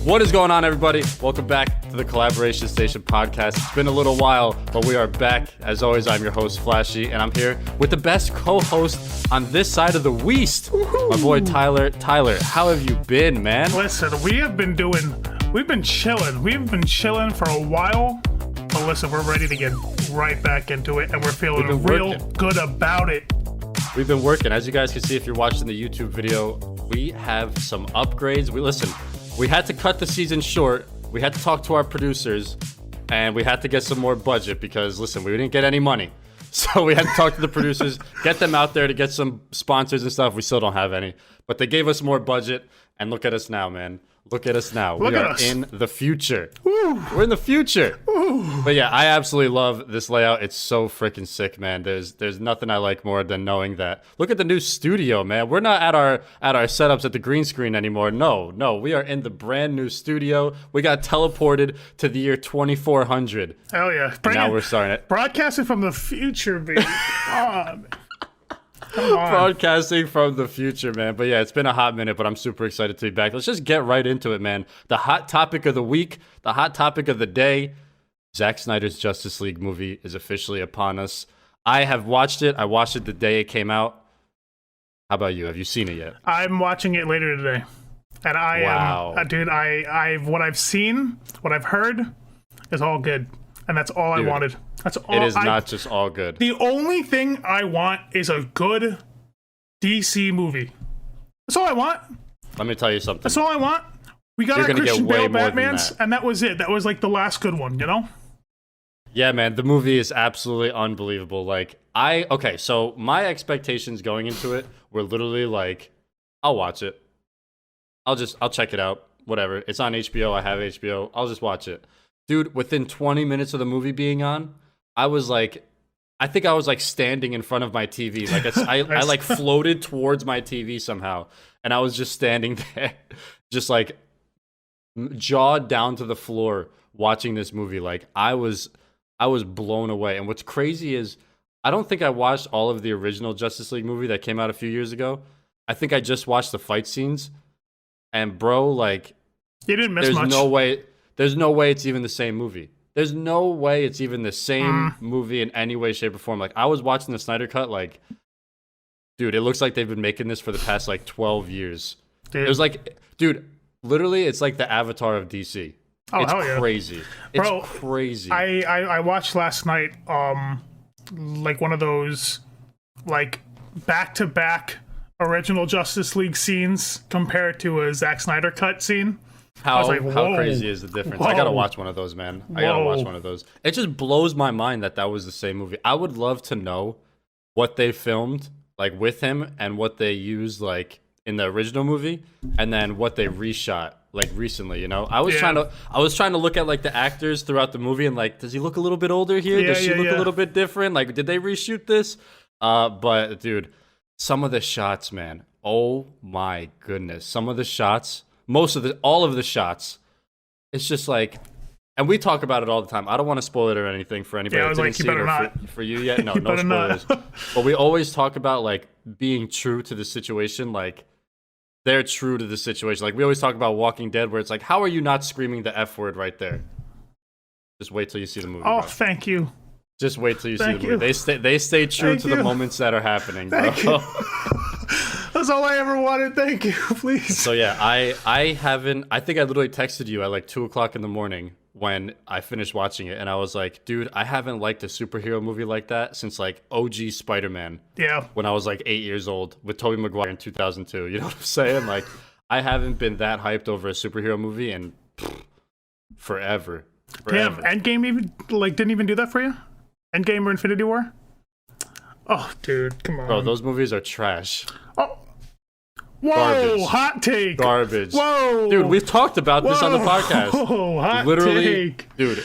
What is going on, everybody? Welcome back to the Collaboration Station podcast. It's been a little while, but we are back. As always, I'm your host, Flashy, and I'm here with the best co-host on this side of the Weast, my boy Tyler. Tyler, how have you been, man? Listen, we've been chilling. We've been chilling for a while, but listen, we're ready to get right back into it, and we're feeling real good about it. We've been working. As you guys can see if you're watching the YouTube video, we have some upgrades. We had to cut the season short. We had to talk to our producers, and we had to get some more budget because, listen, we didn't get any money. So we had to talk to the producers, get them out there to get some sponsors and stuff. We still don't have any, but they gave us more budget, and look at us now, man. Look at us now. We are in the future. Woo. We're in the future. Woo. But yeah, I absolutely love this layout. It's so freaking sick, man. There's nothing I like more than knowing that. Look at the new studio, man. We're not at our setups at the green screen anymore. No, we are in the brand new studio. We got teleported to the year 2400. Hell yeah! Now we're starting it. Broadcasting from the future, baby. Come on. Broadcasting from the future, man. But yeah, it's been a hot minute, but I'm super excited to be back. Let's just get right into it, man. The hot topic of the week, the hot topic of the day, Zack Snyder's Justice League movie is officially upon us. I have watched it. I watched it the day it came out. How about you? Have you seen it yet? I'm watching it later today. And what I've seen, what I've heard is all good. And that's all I wanted. That's all. It is not just all good. The only thing I want is a good DC movie. That's all I want. Let me tell you something. That's all I want. We got our Christian Bale Batmans, and that was it. That was like the last good one, you know? Yeah, man, the movie is absolutely unbelievable. So my expectations going into it were literally like, I'll watch it. I'll check it out. Whatever. It's on HBO. I have HBO. I'll just watch it. Dude, within 20 minutes of the movie being on, I think I was standing in front of my TV. I floated towards my TV somehow, and I was just standing there, just jaw down to the floor watching this movie. I was blown away. And what's crazy is I don't think I watched all of the original Justice League movie that came out a few years ago. I think I just watched the fight scenes, and bro, you didn't miss much. There's no way it's even the same movie. There's no way it's even the same movie in any way, shape, or form. I was watching the Snyder Cut, dude, it looks like they've been making this for the past, 12 years. Dude. It was dude, literally, it's like the Avatar of DC. Oh, it's hell crazy. Yeah. It's crazy. I watched last night, one of those, back-to-back original Justice League scenes compared to a Zack Snyder Cut scene. How crazy is the difference? Whoa. I gotta watch one of those, man. I gotta watch one of those. It just blows my mind that was the same movie. I would love to know what they filmed with him and what they used in the original movie, and then what they reshot recently. You know, I was trying to look at the actors throughout the movie and does he look a little bit older here? Does she look a little bit different? Did they reshoot this? But dude, some of the shots, man. Oh my goodness, some of the shots. All of the shots, it's just and we talk about it all the time. I don't want to spoil it or anything for anybody that didn't see it or for you yet. No, no spoilers. But we always talk about being true to the situation. They're true to the situation. We always talk about Walking Dead, where it's how are you not screaming the F word right there? Just wait till you see the movie. Oh, bro. Thank you. Just wait till you see the movie. They stay true to the moments that are happening, bro. Thank you. That's all I ever wanted. Thank you, please. So yeah, I think I literally texted you at 2:00 in the morning when I finished watching it, and I was like, dude, I haven't liked a superhero movie like that since OG Spider-Man. Yeah. When I was 8 years old with Tobey Maguire in 2002. You know what I'm saying? I haven't been that hyped over a superhero movie in forever. Damn, Endgame even didn't even do that for you? Endgame or Infinity War? Oh, dude, come on. Bro, those movies are trash. Oh. Whoa, garbage. Hot take. Garbage. Whoa. Dude, we've talked about this on the podcast. Whoa, hot Literally, take. Dude,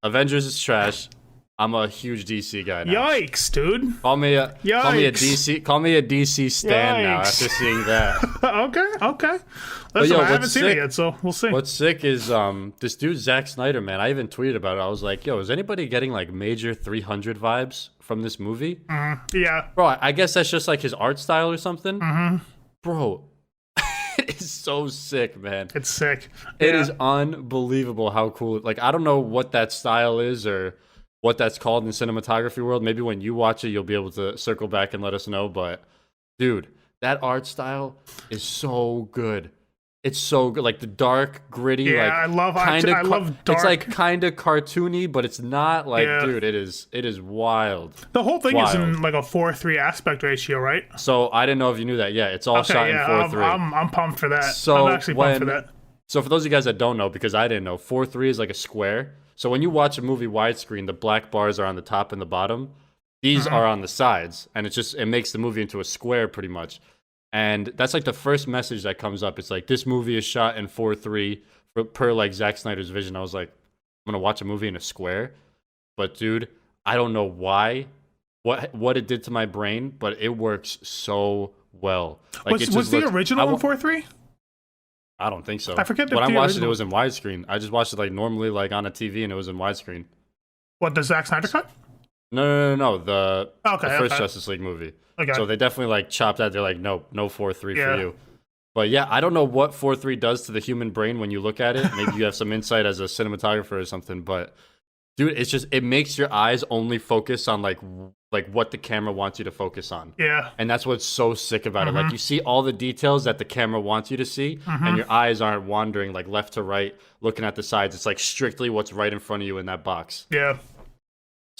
Avengers is trash. I'm a huge DC guy now. Yikes, dude. Call me a DC stan now Yikes. after seeing that. Okay. Listen, I haven't seen it yet, so we'll see. What's sick is this dude Zack Snyder, man. I even tweeted about it. I was like, yo, is anybody getting like major 300 vibes from this movie? Yeah. Bro, I guess that's just like his art style or something. Bro, it is so sick, man. It's sick. It is unbelievable how cool. Like, I don't know what that style is or what that's called in the cinematography world. Maybe when you watch it, you'll be able to circle back and let us know. But, dude, that art style is so good. It's so good. Like, the dark, gritty, Yeah, like, I love dark. It's like kind of cartoony, but it's not like, dude, it is wild. The whole thing is in like a 4:3 aspect ratio, right? So I didn't know if you knew that. Yeah, it's all shot in 4:3. I'm pumped for that. So I'm actually pumped for that. So for those of you guys that don't know, because I didn't know, 4:3 is like a square. So when you watch a movie widescreen, the black bars are on the top and the bottom. These are on the sides, and it makes the movie into a square pretty much. And that's like the first message that comes up. It's like, this movie is shot in 4:3 per like Zack Snyder's vision. I was like, I'm gonna watch a movie in a square. But dude, I don't know why, what it did to my brain, but it works so well. Like, was the original in 4:3? I don't think so. I forget when I watched it was in widescreen. I just watched it like normally, like on a TV, and it was in widescreen. What, the Zack Snyder cut? No. The first okay. Justice League movie. Okay. So they definitely like chopped that. They're like, no 4:3 for you. But yeah, I don't know what 4:3 does to the human brain when you look at it. Maybe you have some insight as a cinematographer or something. But dude, it makes your eyes only focus on like what the camera wants you to focus on. Yeah. And that's what's so sick about it. Like, you see all the details that the camera wants you to see, and your eyes aren't wandering like left to right, looking at the sides. It's like strictly what's right in front of you in that box. Yeah.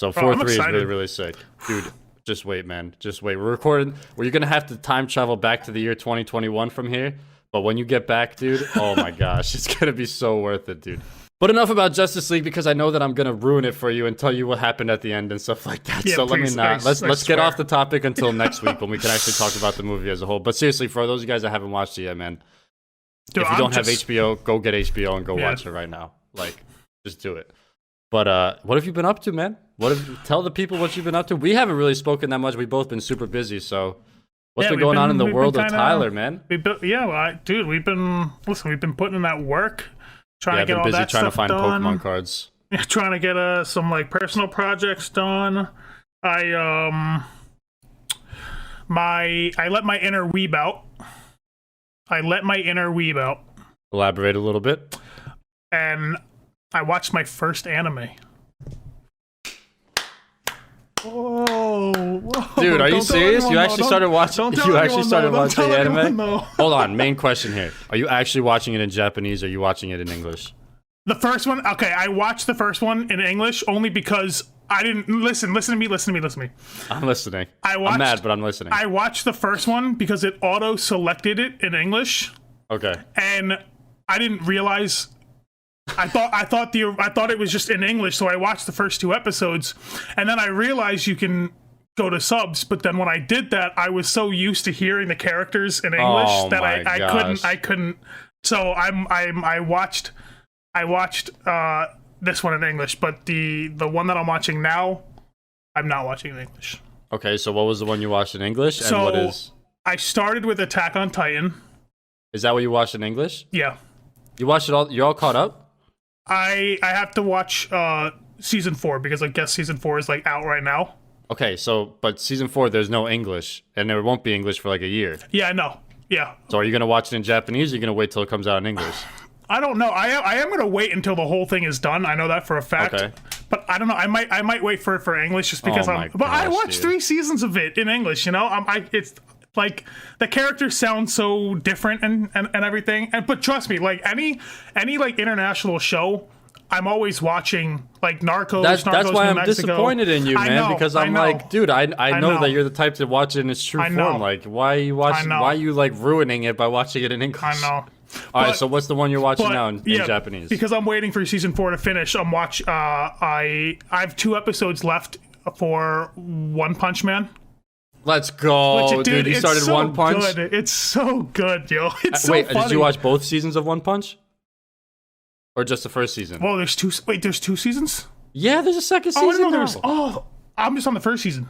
So 4:3 is really, really sick. Dude, just wait, man. Just wait. We're recording. You're going to have to time travel back to the year 2021 from here. But when you get back, dude, oh my gosh, it's going to be so worth it, dude. But enough about Justice League, because I know that I'm going to ruin it for you and tell you what happened at the end and stuff like that. Yeah, so please, let me not. Let's get off the topic until next week when we can actually talk about the movie as a whole. But seriously, for those of you guys that haven't watched it yet, man, dude, if you don't have HBO, go get HBO and go watch it right now. Like, just do it. But what have you been up to, man? Tell the people what you've been up to. We haven't really spoken that much. We've both been super busy, so what's been going on in the world of Tyler, man? We've been putting in that work, trying to get all that trying to stuff find done. Pokemon cards. Trying to get some like personal projects done. I let my inner weeb out. Elaborate a little bit. And I watched my first anime. Whoa. Dude, are you serious? You actually started watching anime? No. Hold on, main question here. Are you actually watching it in Japanese or are you watching it in English? The first one, okay, I watched the first one in English only because I didn't listen to me. I'm listening. I'm mad, but I'm listening. I watched the first one because it auto selected it in English. Okay. And I didn't realize I thought it was just in English, so I watched the first 2 episodes, and then I realized you can go to subs. But then when I did that, I was so used to hearing the characters in English that I couldn't. So I watched this one in English, but the one that I'm watching now, I'm not watching in English. Okay, so what was the one you watched in English, and so what is? I started with Attack on Titan. Is that what you watched in English? Yeah. You watched it all? You're all caught up? I have to watch season 4 because I guess season 4 is like out right now. Okay, but season 4 there's no English, and there won't be English for like a year. Yeah, I know. Yeah. So are you gonna watch it in Japanese? Or are you gonna wait till it comes out in English? I don't know. I am gonna wait until the whole thing is done. I know that for a fact. Okay. But I don't know. I might wait for it for English just because I watched 3 seasons of it in English. You know, it's like the characters sound so different and everything. But trust me, like any like international show, I'm always watching like Narcos. That's why I'm Mexico. disappointed in you, man. Because I'm like, dude, I know that you're the type to watch it in its true form. Like, why are you watching? Why are you like ruining it by watching it in English? I know. All right, so what's the one you're watching now in Japanese? Because I'm waiting for season 4 to finish. I have 2 episodes left for One Punch Man. Let's go, dude! You started so One Punch. Good. It's so good, yo. It's so wait, funny. Did you watch both seasons of One Punch, or just the first season? Well, there's 2. Wait, there's 2 seasons. Yeah, there's a second season now. Oh, I'm just on the first season.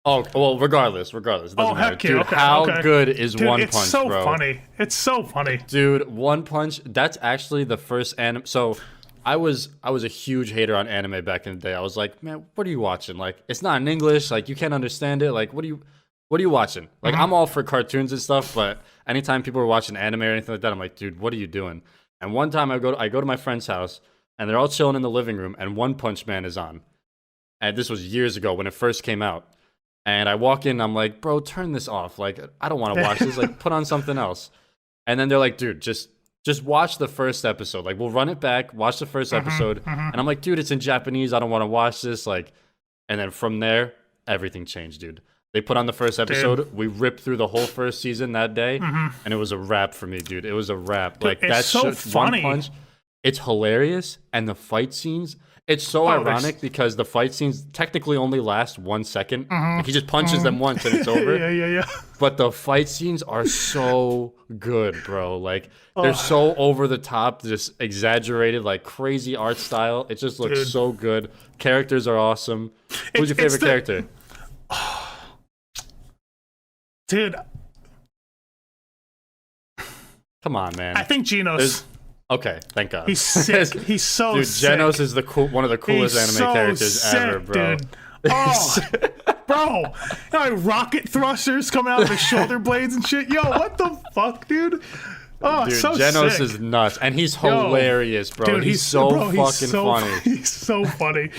Oh, well, regardless. It doesn't matter. Heck yeah, Dude, how good is One Punch, it's so bro? funny. It's so funny. Dude, One Punch, that's actually the first anime. So, I was a huge hater on anime back in the day. I was like, man, what are you watching? Like, it's not in English. Like, you can't understand it. Like, what are you watching? Like, I'm all for cartoons and stuff, but anytime people are watching anime or anything like that, I'm like, dude, what are you doing? And one time I go to my friend's house, and they're all chilling in the living room, and One Punch Man is on. And this was years ago when it first came out. And I walk in, I'm like, bro, turn this off. Like, I don't want to watch this. Like, put on something else. And then they're like, dude, just watch the first episode. Like, we'll run it back, watch the first episode. And I'm like, dude, it's in Japanese. I don't want to watch this. Like, and then from there, everything changed, dude. They put on the first episode. Dude. We ripped through the whole first season that day, and it was a wrap for me, dude. It was a wrap. Like, that's so funny. One Punch, it's hilarious, and the fight scenes. It's so ironic because the fight scenes technically only last 1 second. Like, he just punches them once and it's over. Yeah. But the fight scenes are so good, bro. Like, they're so over the top, just exaggerated, like crazy art style. It just looks so good. Characters are awesome. Who's your favorite character? Dude. Come on, man. I think Genos. Okay, thank God. He's sick. He's so dude, sick. Genos is one of the coolest anime characters ever, bro. Dude. Oh, bro. Rocket thrusters coming out of his shoulder blades and shit. Yo, what the fuck, dude? Oh, dude, so Genos sick. is nuts, and he's hilarious, bro. Dude, he's so fucking funny. He's so funny.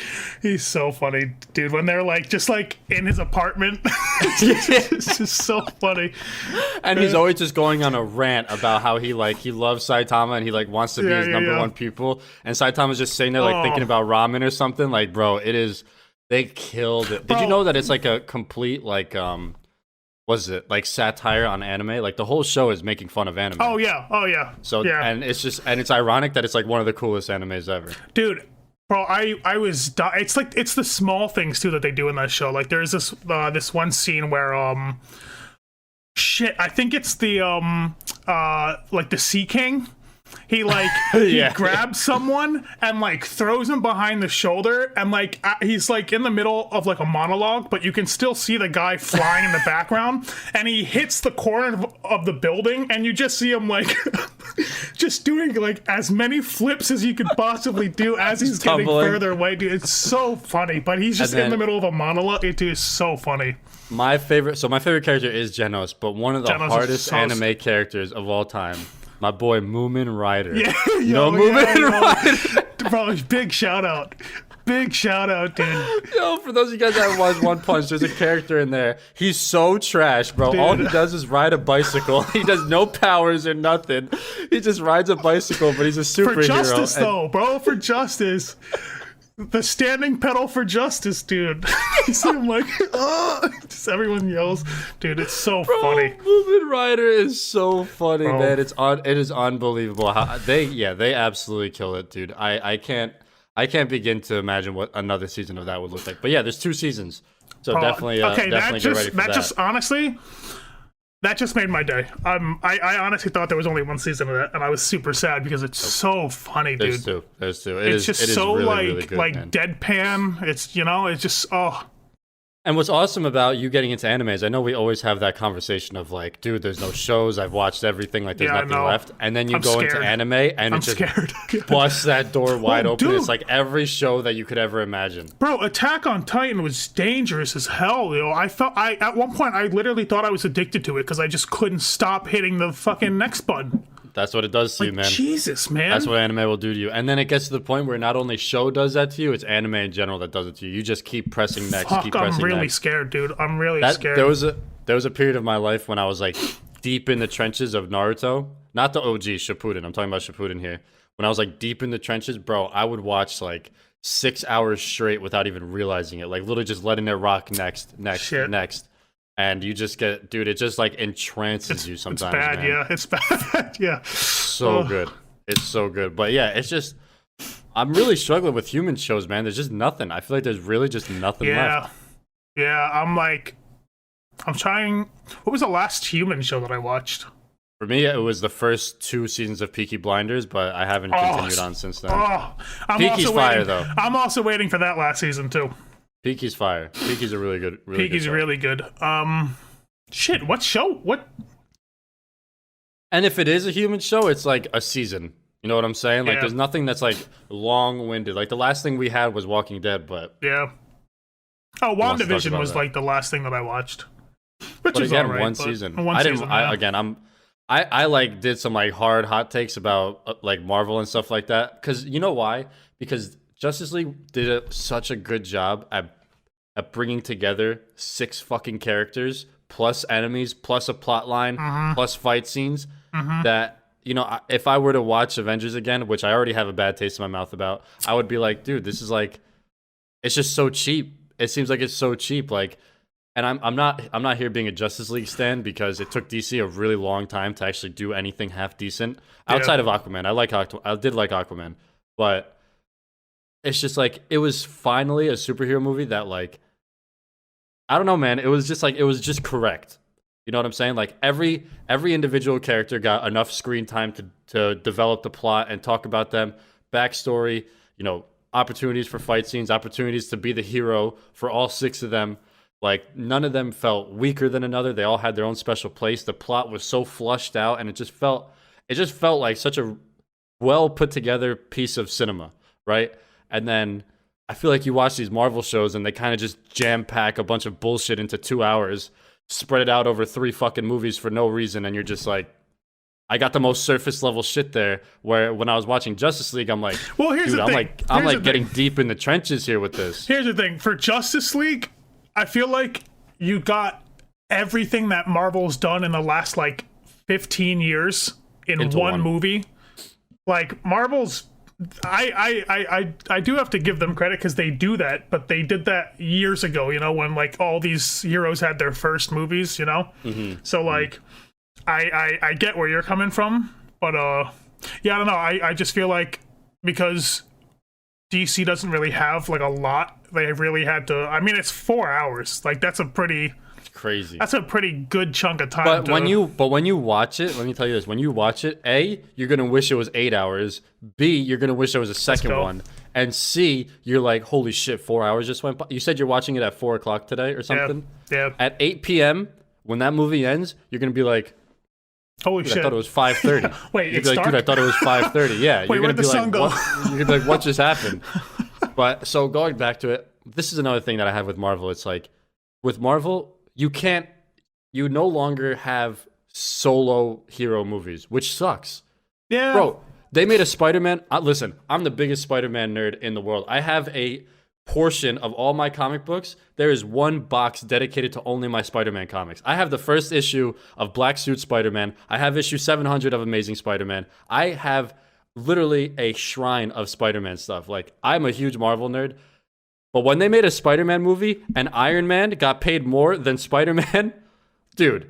He's so funny, dude. When they're like, just like in his apartment, it's just so funny. And he's always just going on a rant about how he loves Saitama and he like wants to be his number one pupil. And Saitama's just sitting there like thinking about ramen or something. Like, bro, they killed it. Did you know that it's like a complete like was it like satire on anime? Like, the whole show is making fun of anime. Oh yeah. So and it's ironic that it's like one of the coolest animes ever. Dude, bro, it's the small things too that they do in that show. Like, there's this one scene where I think it's the like the Sea King. He he grabs someone and like throws him behind the shoulder, and like he's like in the middle of like a monologue, but you can still see the guy flying in the background, and he hits the corner of the building, and you just see him like just doing like as many flips as you could possibly do as he's getting further away, dude. It's so funny, but he's just in the middle of a monologue. It is so funny. My favorite character is Genos, but one of the hardest anime characters of all time, my boy Moomin Rider. Yeah, you know Moomin Rider? Bro, big shout out. Big shout out, dude. Yo, for those of you guys that haven't watched One Punch, there's a character in there. He's so trash, bro. Dude. All he does is ride a bicycle. He does no powers or nothing. He just rides a bicycle, but he's a superhero. For justice, though, bro. For justice. The standing pedal for justice, dude. You see him like, just everyone yells. Dude, it's so funny. Moomin Rider is so funny, man. It is unbelievable how they absolutely kill it, dude. I can't begin to imagine what another season of that would look like. But yeah, there's 2 seasons, so definitely get ready for that. That just honestly. That just made my day. I honestly thought there was only 1 season of that, and I was super sad because it's so funny, dude. There's two. It's just so really, really good, like man. Deadpan. It's it's just And what's awesome about you getting into anime is I know we always have that conversation of like, dude, there's no shows. I've watched everything. Like, there's nothing left. And then you go into anime and it just busts that door wide open. Dude. It's like every show that you could ever imagine. Bro, Attack on Titan was dangerous as hell. At one point, I literally thought I was addicted to it because I just couldn't stop hitting the fucking next button. That's what it does to you, man. Jesus, man. That's what anime will do to you. And then it gets to the point where not only show does that to you, it's anime in general that does it to you. You just keep pressing next, I'm really scared, dude. I'm really scared. There was a period of my life when I was like deep in the trenches of Naruto. Not the OG, Shippuden. I'm talking about Shippuden here. When I was like deep in the trenches, bro, I would watch like 6 hours straight without even realizing it. Like, literally just letting it rock next. And you just get, dude, it just like entrances you sometimes. It's bad, man. yeah. It's bad, yeah. So good. It's so good. But yeah, it's just, I'm really struggling with human shows, man. There's just nothing. I feel like there's really just nothing left. Yeah, I'm trying. What was the last human show that I watched? For me, it was the first 2 seasons of Peaky Blinders, but I haven't continued on since then. Peaky's fire, though. I'm also waiting for that last season, too. Peaky's fire. Peaky's a really good Peaky's really good. Shit, what show? What? And if it is a human show, it's like a season. You know what I'm saying? Like, there's nothing that's, like, long-winded. Like, the last thing we had was Walking Dead, but... Yeah. Oh, WandaVision was, like, the last thing that I watched. Which is again, all right, one season. Yeah. I like did some like hard hot takes about like Marvel and stuff like that, because you know why? Because Justice League did such a good job at bringing together 6 fucking characters plus enemies plus a plot line plus fight scenes that, you know, if I were to watch Avengers again, which I already have a bad taste in my mouth about, I would be like, dude, this is like, it's just so cheap. It seems like it's so cheap, like. And I'm not here being a Justice League stan, because it took DC a really long time to actually do anything half decent outside of Aquaman. I did like Aquaman, but it's just like, it was finally a superhero movie that, like, I don't know, man. It was just correct. You know what I'm saying? Like, every individual character got enough screen time to develop the plot and talk about them, backstory, you know, opportunities for fight scenes, opportunities to be the hero for all 6 of them. Like, none of them felt weaker than another. They all had their own special place. The plot was so flushed out, and it just felt like such a well put together piece of cinema, right? And then I feel like you watch these Marvel shows and they kind of just jam pack a bunch of bullshit into 2 hours, spread it out over 3 fucking movies for no reason, and you're just like, I got the most surface level shit there. Where when I was watching Justice League, I'm like, well, here's the thing. I'm like getting deep in the trenches here with this. Here's the thing. For Justice League, I feel like you got everything that Marvel's done in the last, like, 15 years in one movie. Like, Marvel's... I do have to give them credit, because they do that, but they did that years ago, you know, when, like, all these heroes had their first movies, you know? So, like, I get where you're coming from, but, yeah, I don't know. I just feel like, because DC doesn't really have, like, a lot, they really had to... I mean, it's 4 hours. Like, that's a pretty... It's crazy. That's a pretty good chunk of time. But when you watch it, let me tell you this. When you watch it, A, you're going to wish it was 8 hours. B, you're going to wish there was a second one. And C, you're like, holy shit, 4 hours just went by. You said you're watching it at 4 o'clock today or something? Yeah. At 8 p.m., when that movie ends, you're going to be like... Holy shit. I thought it was 5:30. Wait, you'd be like, dude, I thought it was 5:30. Yeah. Wait, where'd the sun go? You're gonna be like, what just happened? But so going back to it, this is another thing that I have with Marvel. It's like, with Marvel, you no longer have solo hero movies, which sucks. Yeah. Bro, they made a Spider-Man. Listen, I'm the biggest Spider-Man nerd in the world. I have a portion of all my comic books. There is one box dedicated to only my Spider-Man comics. I have the first issue of Black Suit Spider-Man. I have issue 700 of Amazing Spider-Man. I have literally a shrine of Spider-Man stuff. Like, I'm a huge Marvel nerd. But when they made a Spider-Man movie and Iron Man got paid more than Spider-Man, dude,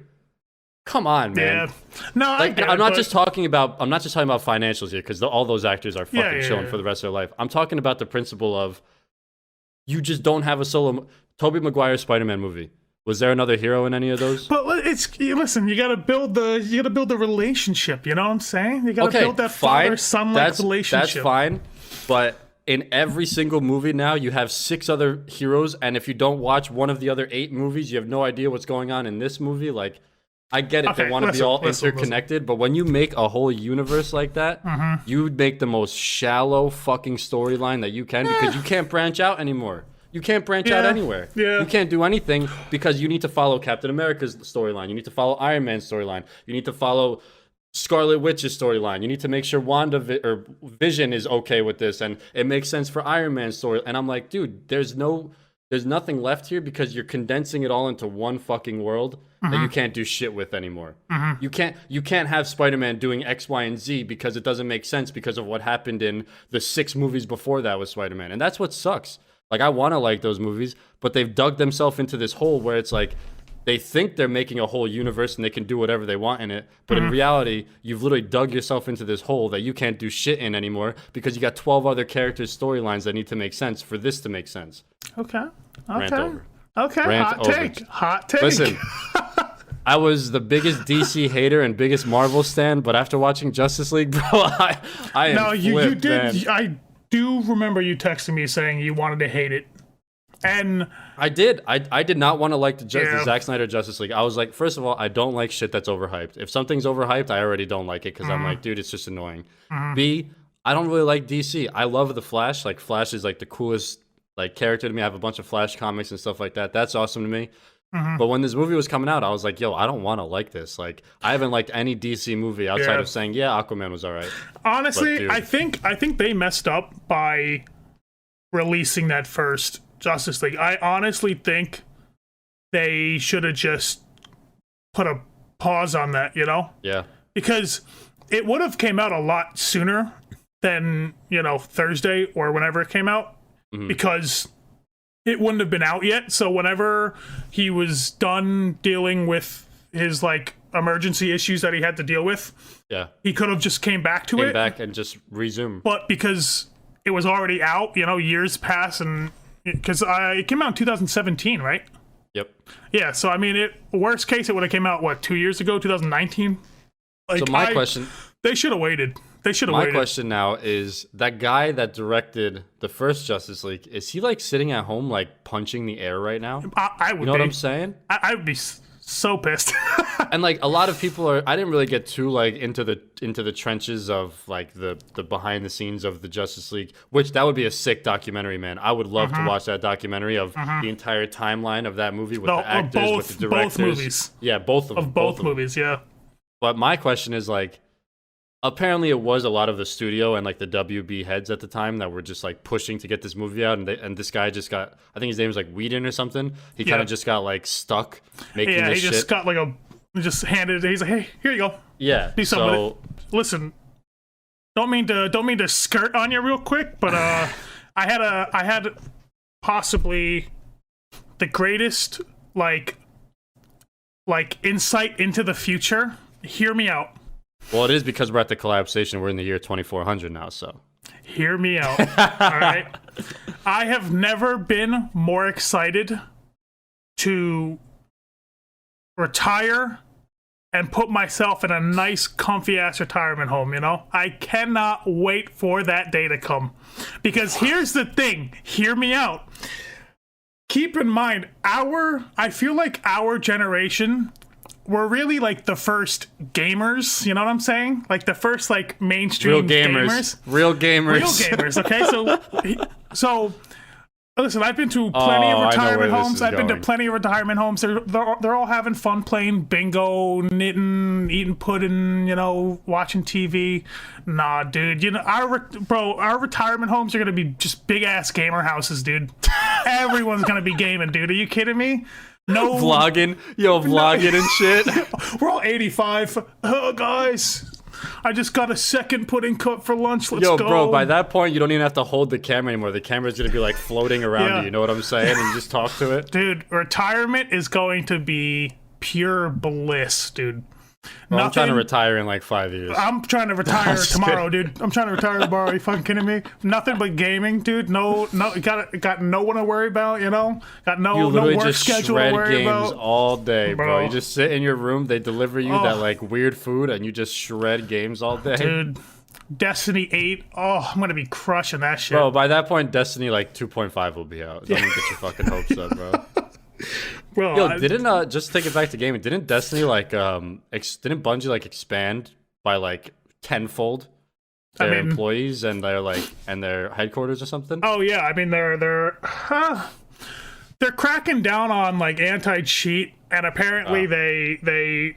come on, man. Yeah. No, like, I'm not just talking about financials here, because all those actors are fucking chilling for the rest of their life. I'm talking about the principle of, you just don't have a solo... Tobey Maguire's Spider-Man movie. Was there another hero in any of those? But listen, you gotta build the relationship, you know what I'm saying? You gotta build that father-son-like relationship. That's fine, but in every single movie now, you have 6 other heroes, and if you don't watch one of the other 8 movies, you have no idea what's going on in this movie. Like, I get it, they want to be all interconnected, but when you make a whole universe like that, you make the most shallow fucking storyline that you can, because you can't branch out anymore. You can't branch out anywhere. You can't do anything, because you need to follow Captain America's storyline. You need to follow Iron Man's storyline. You need to follow Scarlet Witch's storyline. You need to make sure Vision is okay with this, and it makes sense for Iron Man's story. And I'm like, dude, there's nothing left here, because you're condensing it all into one fucking world that you can't do shit with anymore. You can't have Spider-Man doing X, Y, and Z, because it doesn't make sense because of what happened in the 6 movies before that with Spider-Man. And that's what sucks. Like, I want to like those movies, but they've dug themselves into this hole where it's like, they think they're making a whole universe and they can do whatever they want in it. But in reality, you've literally dug yourself into this hole that you can't do shit in anymore, because you got 12 other characters' storylines that need to make sense for this to make sense. Okay. Rant over. Okay. Rant Hot over. take. Hot take. Listen, I was the biggest DC hater and biggest Marvel stan, but after watching Justice League, bro, I am no, you did. Man. I do remember you texting me saying you wanted to hate it, and I did. I did not want to like the Zack Snyder Justice League. I was like, first of all, I don't like shit that's overhyped. If something's overhyped, I already don't like it because I'm like, dude, it's just annoying. B, I don't really like DC. I love the Flash. Like Flash is like the coolest like character to me. I have a bunch of Flash comics and stuff like that. That's awesome to me. But when this movie was coming out, I was like, yo, I don't want to like this. Like, I haven't liked any DC movie outside of saying, yeah, Aquaman was all right. Honestly, I think they messed up by releasing that first Justice League. I honestly think they should have just put a pause on that, you know? Yeah. Because it would have came out a lot sooner than, you know, Thursday or whenever it came out. Because it wouldn't have been out yet. So whenever he was done dealing with his like emergency issues that he had to deal with, he could have just came back and just resume. But because it was already out, you know, years pass, and because it came out in 2017, right? Yep. Yeah. So I mean, worst case, it would have came out 2 years ago, 2019. Like, so my question, they should have waited. My question now is, that guy that directed the first Justice League, is he like sitting at home like punching the air right now? I would. You know what I'm saying? I would be so pissed. And like a lot of people are. I didn't really get too like into the trenches of like the behind the scenes of the Justice League, which that would be a sick documentary, man. I would love to watch that documentary of the entire timeline of that movie with the actors, with the directors. Both movies. Yeah, both of them. Both movies. Yeah. But my question is like, apparently it was a lot of the studio and like the WB heads at the time that were just like pushing to get this movie out, and this guy just got, I think his name was like Whedon or something. He kind of just got like stuck making this shit. Yeah, he just got like just handed it. He's like, hey, here you go. Yeah. Do something with it. Listen, don't mean to skirt on you real quick, but I had possibly the greatest like insight into the future. Hear me out. Well, it is because we're at the collapsation. We're in the year 2400 now, so. Hear me out. All right. I have never been more excited to retire and put myself in a nice, comfy-ass retirement home, you know? I cannot wait for that day to come. Because here's the thing. Hear me out. Keep in mind, I feel like our generation, we're really like the first gamers, you know what I'm saying? Like the first like mainstream gamers. Real gamers. Okay, so listen, I've been to plenty of retirement homes. I've been to plenty of retirement homes. They're all having fun playing bingo, knitting, eating pudding, you know, watching TV. Nah, dude, you know, our retirement homes are gonna be just big ass gamer houses, dude. Everyone's gonna be gaming, dude. Are you kidding me? No vlogging, and shit. We're all 85. Oh, guys, I just got a second pudding cup for lunch. Let's go. Bro, by that point, you don't even have to hold the camera anymore. The camera's gonna be like floating around you. You know what I'm saying? And you just talk to it. Dude, retirement is going to be pure bliss, dude. Well, I'm trying to retire in like 5 years. I'm trying to retire tomorrow, dude. I'm trying to retire tomorrow. Are you fucking kidding me? Nothing but gaming, dude. No, got no one to worry about, you know? Got no work schedule to worry about. You games all day, bro. You just sit in your room, they deliver you that like weird food, and you just shred games all day. Dude, Destiny 8. Oh, I'm gonna be crushing that shit. Bro, by that point, Destiny like 2.5 will be out. Don't even get your fucking hopes up, bro. Bro, yo, didn't just take it back to gaming? Didn't Destiny like didn't Bungie like expand by like tenfold their employees and their headquarters or something? Oh yeah, I mean they're cracking down on like anti-cheat, and apparently they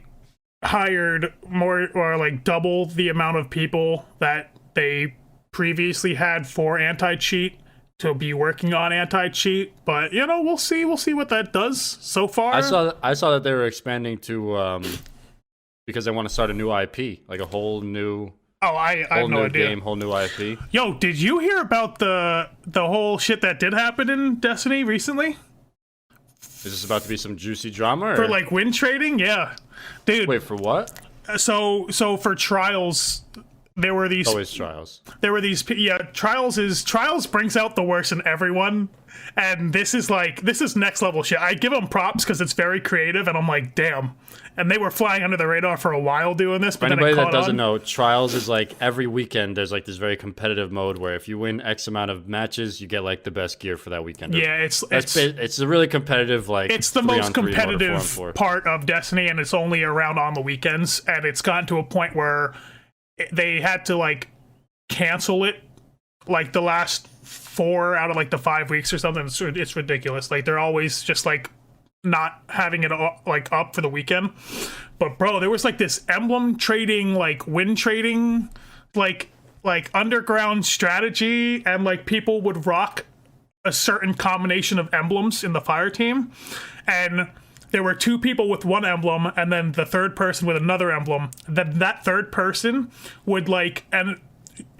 hired more or like double the amount of people that they previously had for anti-cheat to be working on anti-cheat, but you know, we'll see what that does. So far, I saw that they were expanding to because they want to start a new IP, like a whole new I have no idea. Game, whole new IP. Yo, did you hear about the whole shit that did happen in Destiny recently? Is this about to be some juicy drama or? For like win trading? Yeah, dude. Wait, for what? So for trials, there were these always trials. There were these trials brings out the worst in everyone, and this is next level shit. I give them props because it's very creative, and I'm like, damn. And they were flying under the radar for a while doing this. But for anybody that doesn't know, trials is like every weekend there's like this very competitive mode where if you win X amount of matches, you get like the best gear for that weekend. Yeah, it's a really competitive it's the most competitive part of Destiny, and it's only around on the weekends, and it's gotten to a point where they had to like cancel it like the last 4 out of like the 5 weeks or something. It's ridiculous. Like they're always just like not having it like up for the weekend. But bro, there was like this emblem trading, like win trading, like underground strategy, and like people would rock a certain combination of emblems in the fire team, and there were 2 people with one emblem, and then the third person with another emblem. Then that third person would like, and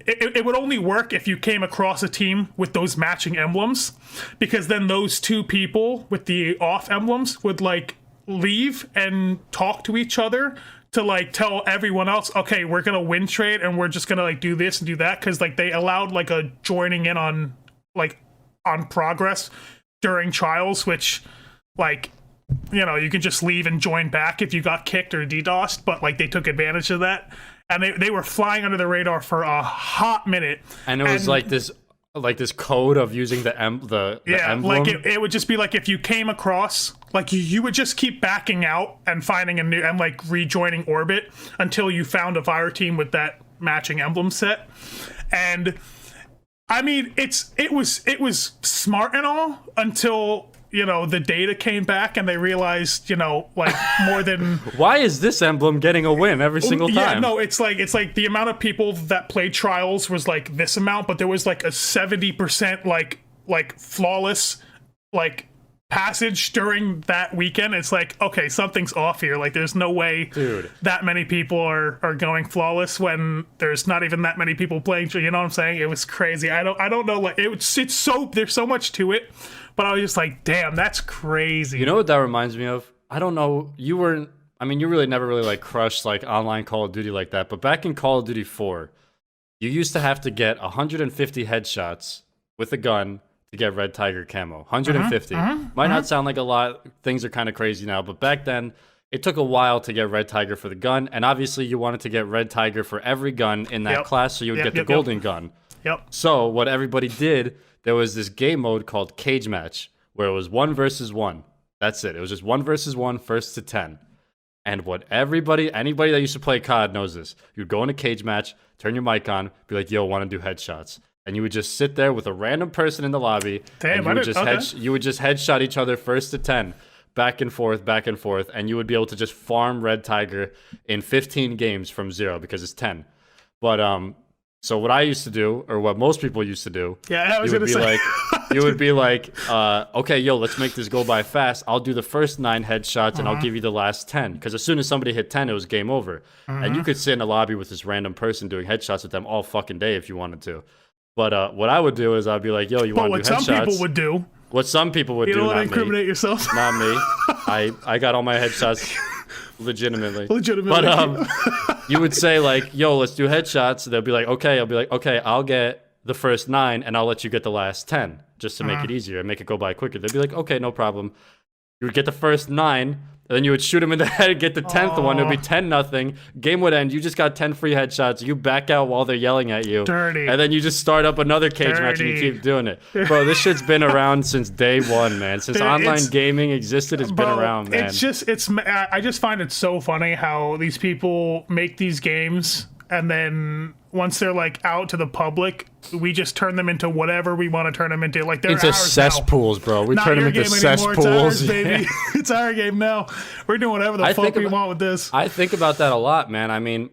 it would only work if you came across a team with those matching emblems, because then those 2 people with the off emblems would like leave and talk to each other to like tell everyone else, okay, we're gonna win trade and we're just gonna like do this and do that, because like they allowed like a joining in on progress during trials, which like, you know, you can just leave and join back if you got kicked or DDoSed, but like they took advantage of that. And they were flying under the radar for a hot minute. And it was like this code of using the emblem. Like it would just be like if you came across, like you would just keep backing out and finding a new, and like rejoining orbit until you found a fire team with that matching emblem set. And I mean, it was smart and all until, you know, the data came back and they realized, you know, like more than why is this emblem getting a win every single time? Yeah, no, it's like the amount of people that played trials was like this amount, but there was like a 70% like flawless like passage during that weekend. It's like, okay, something's off here. Like there's no way, dude, that many people are going flawless when there's not even that many people playing. You know what I'm saying? It was crazy. I don't know, like it's so, there's so much to it. But I was just like, damn, that's crazy. You know what that reminds me of? I don't know. You really never really like crushed like online Call of Duty like that. But back in Call of Duty 4, you used to have to get 150 headshots with a gun to get Red Tiger Camo. 150. Might not sound like a lot. Things are kind of crazy now. But back then, it took a while to get Red Tiger for the gun. And obviously, you wanted to get Red Tiger for every gun in that class, so you would get the golden gun. So what everybody did, there was this game mode called Cage Match, where it was 1 versus 1. That's it. It was just 1 versus 1, first to 10. And what anybody that used to play COD knows this. You'd go in a cage match, turn your mic on, be like, yo, want to do headshots. And you would just sit there with a random person in the lobby. Damn, and you would just headshot each other first to 10, back and forth, and you would be able to just farm Red Tiger in 15 games from 0 because it's 10. But so what I used to do, or what most people used to do, you would be like, okay, yo, let's make this go by fast. I'll do the first 9 headshots, and I'll give you the last 10. Because as soon as somebody hit 10, it was game over. And you could sit in a lobby with this random person doing headshots with them all fucking day if you wanted to. But what I would do is I'd be like, yo, you want to do headshots? What some people would do. What some people would do, not me. You don't want to incriminate yourself. Not me. I got all my headshots legitimately. But you would say like, yo, let's do headshots. They'll be like, okay. I'll be like, okay, I'll get the first 9 and I'll let you get the last 10 just to make it easier and make it go by quicker. They'd be like, okay, no problem. You would get the first 9, and then you would shoot him in the head, get the 10th one. It would be 10-0. Game would end. You just got 10 free headshots. You back out while they're yelling at you. Dirty. And then you just start up another cage match and you keep doing it. Bro, this shit's been around since day one, man. Since online gaming existed, it's been around, man. I just find it so funny how these people make these games, and then once they're like out to the public, we just turn them into whatever we want to turn them into. Like they're into cesspools, bro. We turn them into cesspools. It's ours, baby. It's our game now. We're doing whatever the fuck we want with this. I think about that a lot, man. I mean,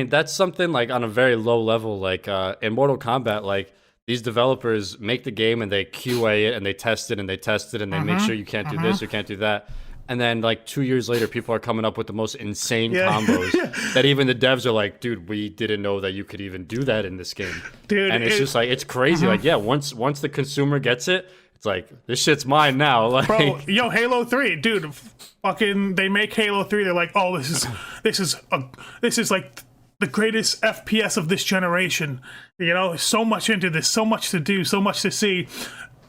that's something like on a very low level. Like in Mortal Kombat, like these developers make the game and they QA it and they test it and they test it and they make sure you can't do this or can't do that. And then, like, 2 years later, people are coming up with the most insane combos that even the devs are like, dude, we didn't know that you could even do that in this game. Dude, and it's just like, it's crazy. Like, yeah, once the consumer gets it, it's like, this shit's mine now. Like, bro, yo, Halo 3, dude, fucking, they make Halo 3. They're like, oh, this is like the greatest FPS of this generation. You know, so much into this, so much to do, so much to see.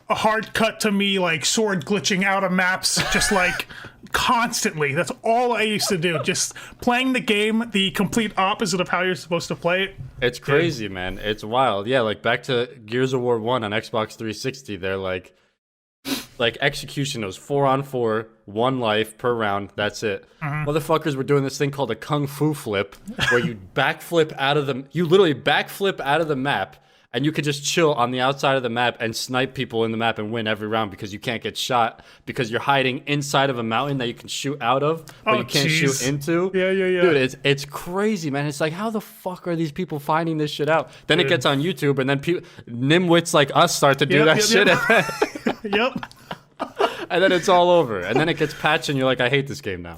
A hard cut to me, like, sword glitching out of maps, just like constantly. That's all I used to do. Just playing the game the complete opposite of how you're supposed to play it. It's crazy, man. It's wild. Yeah, like back to Gears of War 1 on Xbox 360, they're like execution was 4-on-4, 1 life per round, that's it. Motherfuckers were doing this thing called a kung fu flip, where you literally backflip out of the map, and you could just chill on the outside of the map and snipe people in the map and win every round because you can't get shot because you're hiding inside of a mountain that you can shoot out of, but you can't shoot into. Yeah. Dude, it's crazy, man. It's like, how the fuck are these people finding this shit out? Then it gets on YouTube, and then nimwits like us start to do that shit. Yep. And then it's all over. And then it gets patched, and you're like, I hate this game now.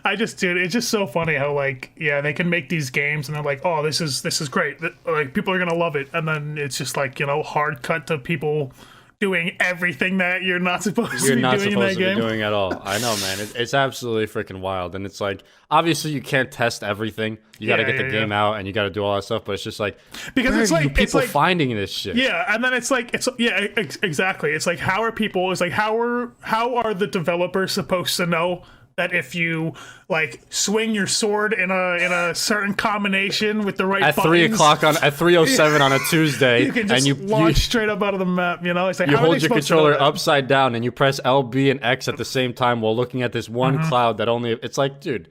Dude, it's just so funny how, like, they can make these games and they're like, oh, this is great. Like, people are gonna love it. And then it's just like, you know, hard cut to people doing everything that you're not supposed to be doing at all. I know, man. It's absolutely freaking wild. And it's like, obviously you can't test everything. You got to get the game out and you got to do all that stuff. But it's just like, because it's like people finding this shit. Yeah, and then it's like, exactly. It's like, how are the developers supposed to know that if you like swing your sword in a certain combination with the right at buttons, 3 o'clock at 3:07 on a Tuesday, you can just launch straight up out of the map. You know, it's like, you hold your controller upside down and you press LB and X at the same time while looking at this one cloud that only. It's like, dude,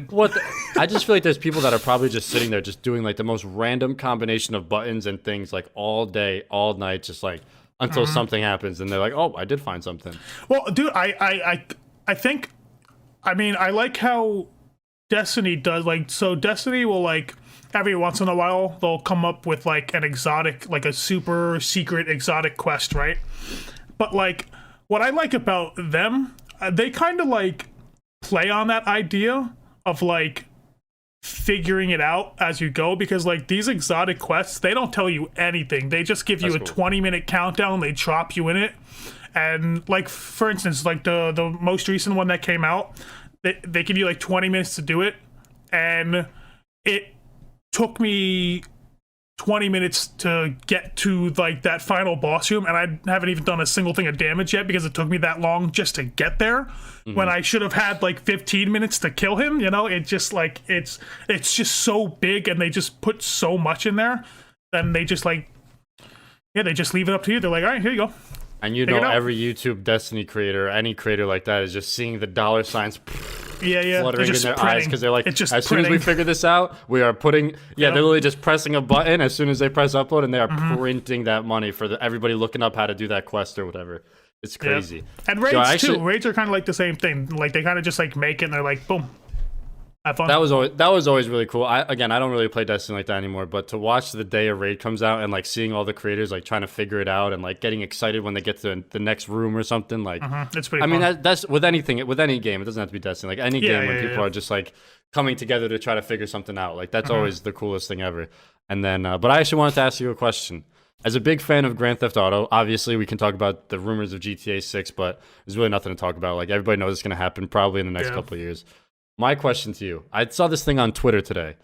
what? I just feel like there's people that are probably just sitting there just doing like the most random combination of buttons and things like all day, all night, just like until something happens and they're like, oh, I did find something. Well, dude, I think. I mean, I like how Destiny does, like, so Destiny will, like, every once in a while, they'll come up with, like, an exotic, like, a super secret exotic quest, right? But, like, what I like about them, they kind of, like, play on that idea of, like, figuring it out as you go, because, like, these exotic quests, they don't tell you anything. They just give you a 20-minute countdown, they drop you in it. And, like, for instance, like, the most recent one that came out, they give you, like, 20 minutes to do it, and it took me 20 minutes to get to, like, that final boss room, and I haven't even done a single thing of damage yet because it took me that long just to get there, when I should have had, like, 15 minutes to kill him, you know? It just, like, it's just so big, and they just put so much in there, then they just, like, they just leave it up to you. They're like, all right, here you go. And you know, every YouTube Destiny creator, any creator like that, is just seeing the dollar signs fluttering in their eyes because they're like, as soon as we figure this out, we are putting, they're literally just pressing a button as soon as they press upload, and they are printing that money for everybody looking up how to do that quest or whatever. It's crazy. Yeah. And raids too. Raids are kind of like the same thing. Like, they kind of just like make it and they're like, boom. Have fun. That was always really cool. I don't really play Destiny like that anymore, but to watch the day a raid comes out and like seeing all the creators like trying to figure it out and like getting excited when they get to the next room or something, like it's pretty fun. I mean, that's with any game. It doesn't have to be Destiny. Like any game when people are just like coming together to try to figure something out. Like that's always the coolest thing ever. And then but I actually wanted to ask you a question. As a big fan of Grand Theft Auto, obviously we can talk about the rumors of GTA 6, but there's really nothing to talk about. Like everybody knows it's going to happen probably in the next couple of years. My question to you, I saw this thing on Twitter today.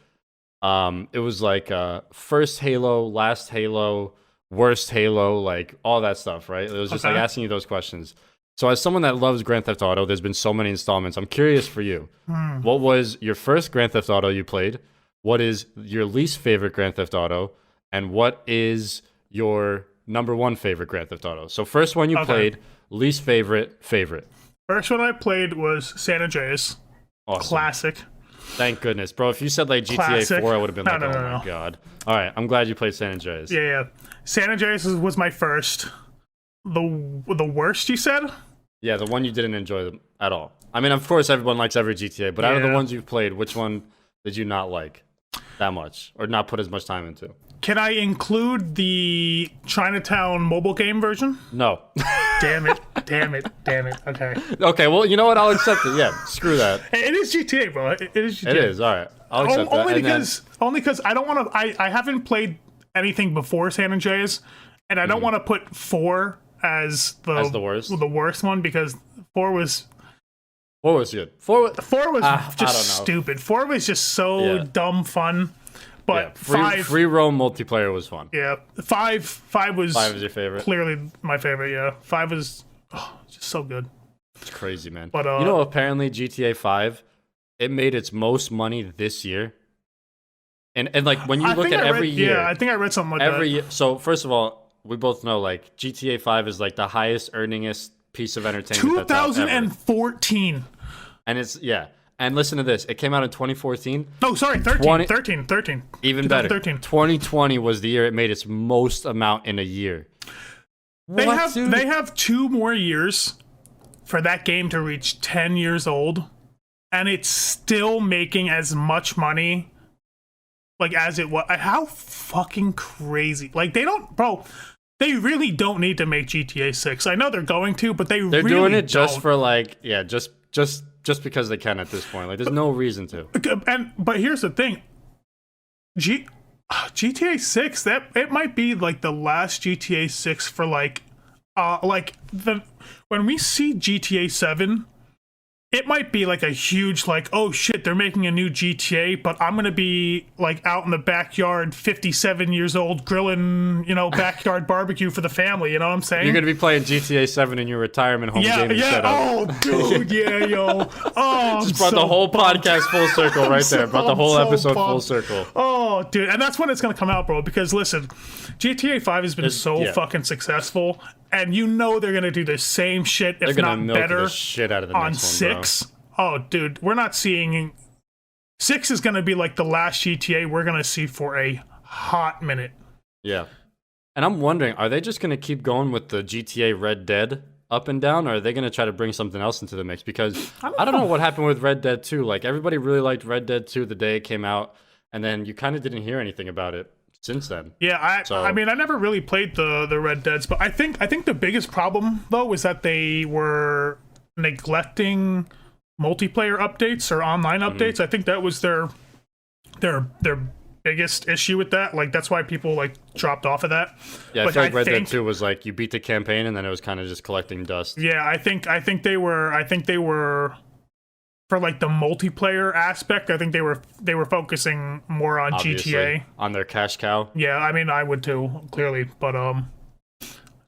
It was like first Halo, last Halo, worst Halo, like all that stuff, right? It was just like asking you those questions. So as someone that loves Grand Theft Auto, there's been so many installments. I'm curious for you. What was your first Grand Theft Auto you played? What is your least favorite Grand Theft Auto? And what is your number one favorite Grand Theft Auto? So first one you played, least favorite. First one I played was San Andreas. Awesome. Classic. Thank goodness, bro. If you said like GTA 4, I would have been my god. All right, I'm glad you played San Andreas. Yeah. San Andreas was my first. The worst, you said? Yeah, the one you didn't enjoy at all. I mean, of course, everyone likes every GTA, but out of the ones you've played, which one did you not like that much, or not put as much time into? Can I include the Chinatown mobile game version? No. Damn it. Okay. Okay, well, you know what? I'll accept it. Yeah, screw that. It is GTA, bro. It is GTA. It is, all right. I'll accept that. Only because I don't want to... I haven't played anything before San Andreas, and I don't want to put 4 as the worst one, because 4 was... 4 was good. 4 was just stupid. 4 was just so dumb fun. But free roam multiplayer was fun. Yeah, 5 was your favorite. Clearly my favorite. Yeah, 5 was just so good. It's crazy, man. But apparently GTA 5, it made its most money this year. And like when you look at every year, I think I read something like every year. So first of all, we both know like GTA 5 is like the highest earningest piece of entertainment. 2014. And it's And listen to this. It came out in 2014. No, sorry, 13. Even better. 2020 was the year it made its most amount in a year. They have 2 more years for that game to reach 10 years old, and it's still making as much money like as it was. How fucking crazy. Like they really don't need to make GTA 6. I know they're going to, but they're really doing it just don't. For like just because they can at this point. Like there's no reason to. But here's the thing. GTA 6, it might be like the last GTA 6 for when we see GTA 7, it might be like a huge like, oh shit, they're making a new GTA, but I'm gonna be like out in the backyard, 57 years old, grilling, backyard barbecue for the family. You know what I'm saying? You're gonna be playing GTA 7 in your retirement home gaming setup. Oh, dude, yeah, yo. Oh, just brought the whole podcast full circle right there. Brought the whole episode full circle. Oh, dude, and that's when it's gonna come out, bro. Because listen, GTA 5 has been fucking successful. And they're gonna do the same shit, if not better, the shit out of the on next 6. One, oh, dude, we're not seeing 6 is gonna be like the last GTA we're gonna see for a hot minute. Yeah, and I'm wondering, are they just gonna keep going with the GTA Red Dead up and down, or are they gonna try to bring something else into the mix? Because I don't know what happened with Red Dead 2. Like everybody really liked Red Dead 2 the day it came out, and then you kind of didn't hear anything about it since then. Yeah, I mean, I never really played the Red Deads, but I think the biggest problem though was that they were neglecting multiplayer updates or online updates. I think that was their biggest issue with that. Like that's why people like dropped off of that. Yeah, I feel like Red Dead 2 was like you beat the campaign and then it was kind of just collecting dust. Yeah, I think they were for like the multiplayer aspect, I think they were focusing more on Obviously, GTA, on their cash cow. Yeah, I mean I would too, clearly, but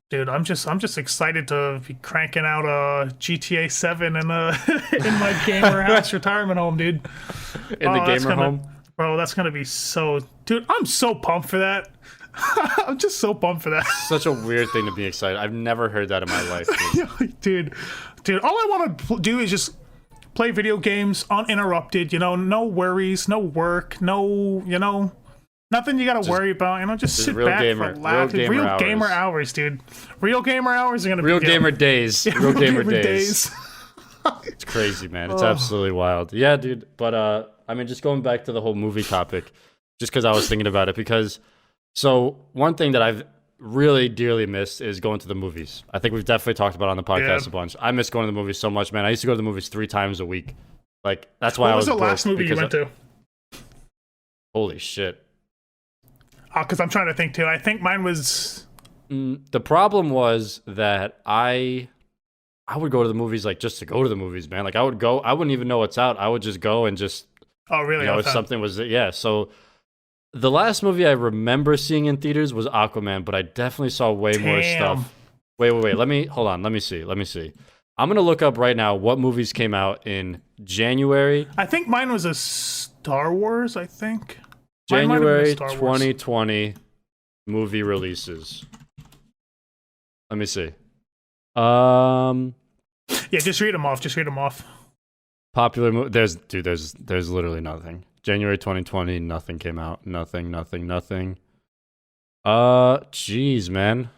dude, I'm just excited to be cranking out a GTA 7 in my gamer house retirement home, dude. In the gamer home, bro. That's gonna be so, dude. I'm so pumped for that. I'm just so pumped for that. Such a weird thing to be excited. I've never heard that in my life, dude. Dude, all I want to do is just play video games uninterrupted, no worries, no work, no, nothing you gotta worry about, just sit back, relax. Real gamer hours, dude. Real gamer hours are gonna be real gamer days. Yeah, real gamer days. It's crazy, man. It's absolutely wild. Yeah, dude. But I mean, just going back to the whole movie topic, just because I was thinking about it, so one thing that I've really dearly missed is going to the movies. I think we've definitely talked about it on the podcast a bunch. I miss going to the movies so much, man. I used to go to the movies 3 times a week. Like that's why I was. What was the last movie you went to? Holy shit! Because I'm trying to think too. I think mine was. The problem was that I would go to the movies like just to go to the movies, man. Like I would go. I wouldn't even know what's out. I would just go and just. Oh really? If something was So. The last movie I remember seeing in theaters was Aquaman, but I definitely saw way more stuff. Wait. Let me see. I'm going to look up right now what movies came out in January. I think mine was a Star Wars, I think. January 2020 movie releases. Let me see. Yeah, just read them off. Popular movie. There's literally nothing. January 2020, nothing came out. Nothing. Jeez, man.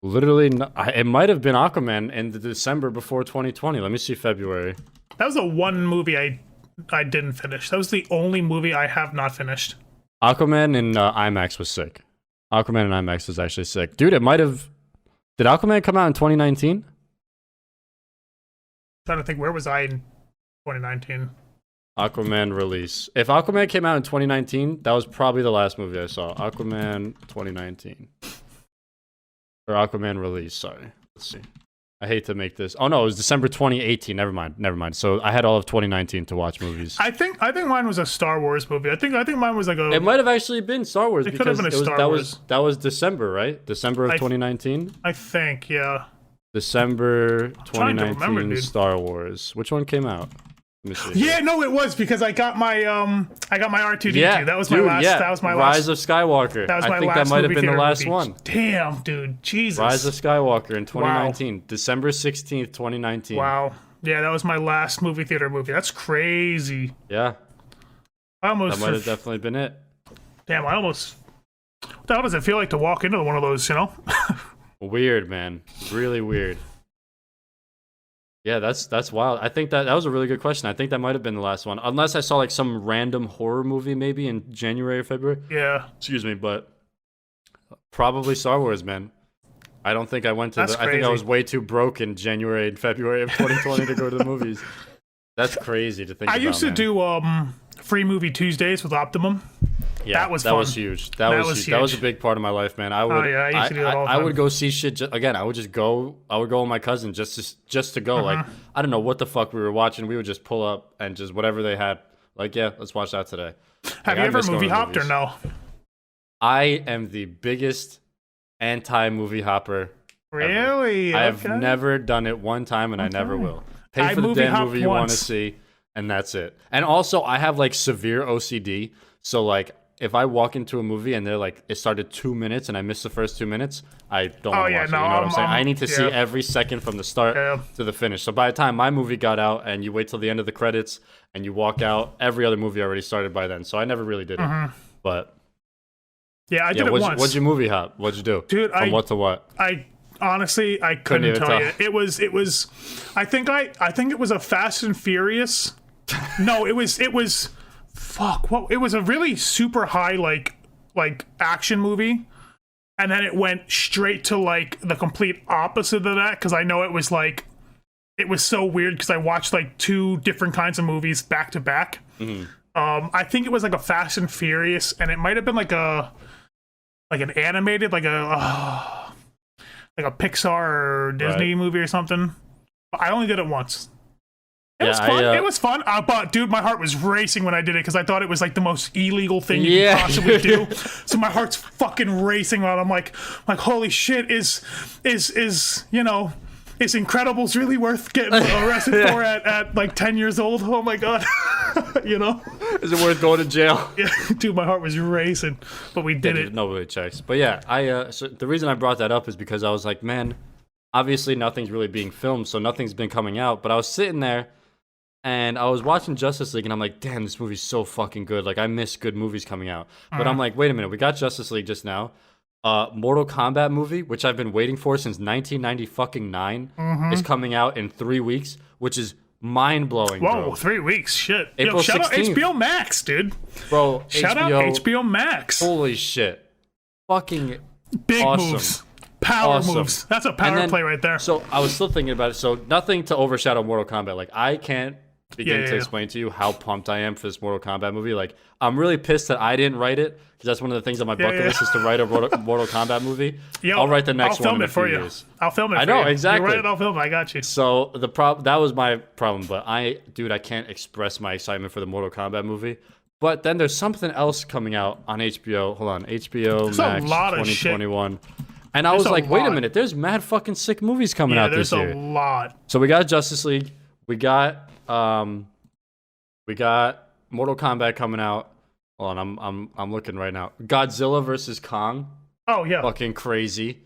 Literally, it might have been Aquaman in the December before 2020. Let me see February. That was the one movie I didn't finish. That was the only movie I have not finished. Aquaman in IMAX was sick. Aquaman in IMAX was actually sick. Dude, it might have... Did Aquaman come out in 2019? Trying to think, where was I in 2019? Aquaman release. If Aquaman came out in 2019, that was probably the last movie I saw. Aquaman 2019. Or Aquaman release, sorry. Let's see. I hate to make this. Oh no, it was December 2018. Never mind. So I had all of 2019 to watch movies. I think mine was a Star Wars movie. I think mine was like a. It might have actually been Star Wars. It could have been a Star Wars. That was December, right? December of 2019. I think, yeah. December 2019 Star Wars. Which one came out? Yeah, no, it was because I got my R2D2. Yeah, that was my last. Yeah. That was my Rise of Skywalker. That was my I think last that might have been the last movie. one. Damn, dude, Jesus. Rise of Skywalker in 2019, wow. December 16th, 2019. Wow. Yeah, that was my last movie theater movie. That's crazy. Yeah. That might have definitely been it. Damn, I almost. What the hell does it feel like to walk into one of those? You know. Weird, man. Really weird. Yeah, that's wild. I think that was a really good question. I think that might have been the last one. Unless I saw like some random horror movie maybe in January or February. Yeah. Excuse me, but probably Star Wars, man. I don't think I went to I think I was way too broke in January and February of 2020 to go to the movies. That's crazy to think about. I used to do free movie Tuesdays with Optimum. Yeah, that was fun. Was huge. That was huge. That was a big part of my life, man. I would. Oh, yeah, I used to do that all the time. I would go see shit. Again, I would go with my cousin just to go. Like, I don't know what the fuck we were watching. We would just pull up and just whatever they had. Like, yeah, let's watch that today. Have you ever movie hopped or no? I am the biggest anti-movie hopper. Really? I have never done it one time, and I never will. Pay for the damn movie you want to see, and that's it. And also, I have like severe OCD, so like. If I walk into a movie and they're like, it started 2 minutes and I missed the first 2 minutes, I don't want to watch it. You know what I'm saying? I need to see every second from the start to the finish. So by the time my movie got out and you wait till the end of the credits and you walk out, every other movie already started by then. So I never really did it. But yeah, I did it once. What'd you movie hop? What'd you do? Dude, from what to what? I honestly couldn't tell you. It was. I think it was a Fast and Furious. No, it was. Fuck, what? It was a really super high like action movie, and then it went straight to like the complete opposite of that because I know it was so weird because I watched like two different kinds of movies back to back. I think it was like a Fast and Furious, and it might have been like an animated like a Pixar or Disney movie or something. But I only did it once. It was fun. It was fun. But dude, my heart was racing when I did it because I thought it was like the most illegal thing you could possibly do. So my heart's fucking racing around. I'm like, holy shit, is Incredibles really worth getting arrested for at like 10 years old? Oh my god, Is it worth going to jail? Yeah, dude, my heart was racing, but we did it. Nobody checks. But yeah, so the reason I brought that up is because I was like, man, obviously nothing's really being filmed, so nothing's been coming out. But I was sitting there. And I was watching Justice League, and I'm like, damn, this movie's so fucking good. Like, I miss good movies coming out. But I'm like, wait a minute, we got Justice League just now. Mortal Kombat movie, which I've been waiting for since 1999, is coming out in 3 weeks, which is mind-blowing, Whoa, bro. 3 weeks, shit. April shout 16th. out HBO Max, dude. Bro, shout out HBO Max. Holy shit. Fucking big awesome. Moves. Power moves. That's a power play right there. So I was still thinking about it. So nothing to overshadow Mortal Kombat. Like, I can't begin to explain to you how pumped I am for this Mortal Kombat movie. Like, I'm really pissed that I didn't write it, because that's one of the things on my bucket list is to write a Mortal Kombat movie. I'll write the next one in a few years. I'll film it for you. I know, exactly. You write it, I'll film it. I got you. So that was my problem, but I can't express my excitement for the Mortal Kombat movie. But then there's something else coming out on HBO. Hold on, HBO there's Max a lot 2021. And I was like, wait a minute, there's mad fucking sick movies coming out this year. There's a lot. So we got Justice League. We got Mortal Kombat coming out. Hold on, I'm looking right now. Godzilla versus Kong. Oh yeah. Fucking crazy.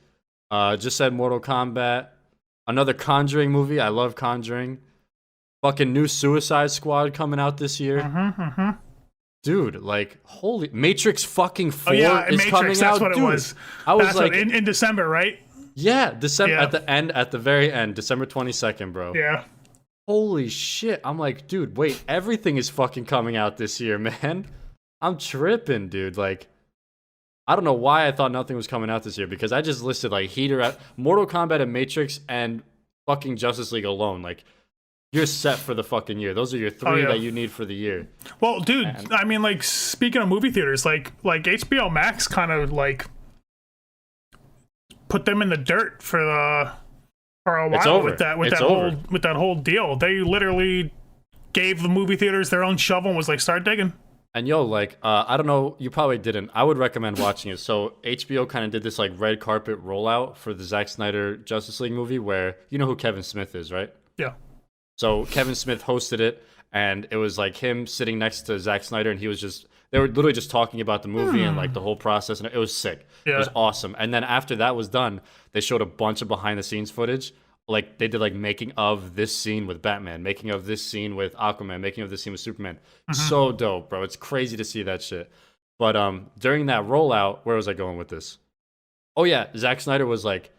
Just said Mortal Kombat. Another Conjuring movie. I love Conjuring. Fucking new Suicide Squad coming out this year. Dude, like, holy Matrix fucking 4 is Matrix, coming out. That's what it was. I was like, in December, right? Yeah, December at the very end, December 22nd, bro. Yeah. Holy shit. I'm like, dude, wait, everything is fucking coming out this year, man. I'm tripping, dude. Like, I don't know why I thought nothing was coming out this year, because I just listed like Mortal Kombat and Matrix and fucking Justice League alone. Like, you're set for the fucking year. Those are your three that you need for the year. Well, dude, I mean, like, speaking of movie theaters, like HBO Max kind of like put them in the dirt for for a while with that whole deal. They literally gave the movie theaters their own shovel and was like, start digging. And yo, like, I don't know, you probably didn't. I would recommend watching it. So HBO kind of did this like red carpet rollout for the Zack Snyder Justice League movie, where you know who Kevin Smith is, right? Yeah. So Kevin Smith hosted it, and it was like him sitting next to Zack Snyder, and they were literally just talking about the movie and like the whole process, and it was sick. Yeah. It was awesome. And then after that was done, they showed a bunch of behind the scenes footage. Like they did like making of this scene with Batman, making of this scene with Aquaman, making of this scene with Superman. So dope, bro. It's crazy to see that shit. But during that rollout, where was I going with this? Oh yeah, Zack Snyder was like,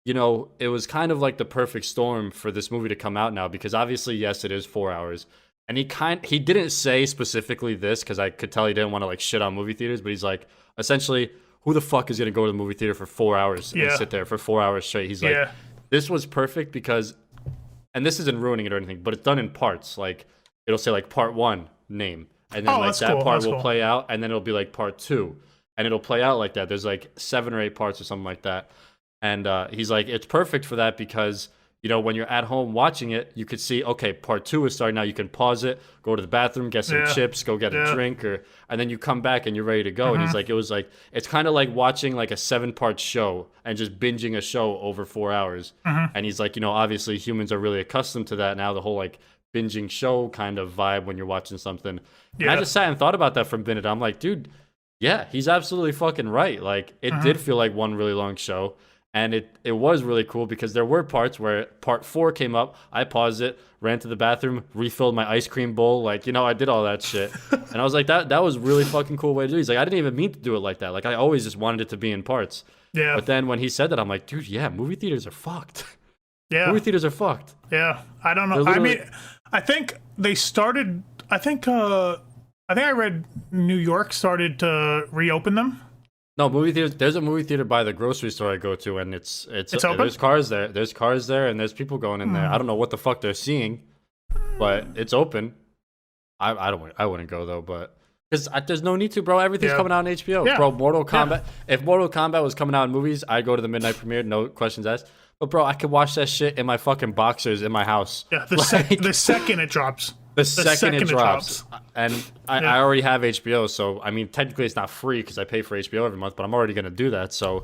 you know, it was kind of like the perfect storm for this movie to come out now, because obviously, yes, it is 4 hours. And he didn't say specifically this, because I could tell he didn't want to like shit on movie theaters, but he's like, essentially, who the fuck is gonna go to the movie theater for 4 hours and sit there for 4 hours straight? He's like, this was perfect because, and this isn't ruining it or anything, but it's done in parts. Like it'll say like part 1 name, and then like that part will play out, and then it'll be like part 2, and it'll play out like that. There's like 7 or 8 parts or something like that. And he's like, it's perfect for that because, you know, when you're at home watching it, you could see, okay, part 2 is starting now. You can pause it, go to the bathroom, get some chips, go get a drink, and then you come back and you're ready to go. And he's like, it's kind of like watching like a 7-part show and just binging a show over 4 hours. And he's like, you know, obviously humans are really accustomed to that now, the whole like binging show kind of vibe when you're watching something. And I just sat and thought about that for a minute. I'm like, dude, yeah, he's absolutely fucking right. Like it did feel like one really long show. And it was really cool because there were parts where part 4 came up. I paused it, ran to the bathroom, refilled my ice cream bowl. Like, you know, I did all that shit. And I was like, that was really fucking cool way to do it. He's like, I didn't even mean to do it like that. Like, I always just wanted it to be in parts. Yeah. But then when he said that, I'm like, dude, yeah, movie theaters are fucked. Yeah. Movie theaters are fucked. Yeah. I don't know. I mean, I think they started, I think I read New York started to reopen them. No, movie theaters. There's a movie theater by the grocery store I go to, and it's open? There's cars there. There's cars there, and there's people going in there. I don't know what the fuck they're seeing, but it's open. I wouldn't go though, but because there's no need to, bro. Everything's coming out on HBO, bro. Mortal Kombat. If Mortal Kombat was coming out in movies, I'd go to the midnight premiere, no questions asked. But bro, I could watch that shit in my fucking boxers in my house. Yeah, the second it drops. The second it drops. And I already have HBO, so I mean technically it's not free because I pay for HBO every month, but I'm already gonna do that. So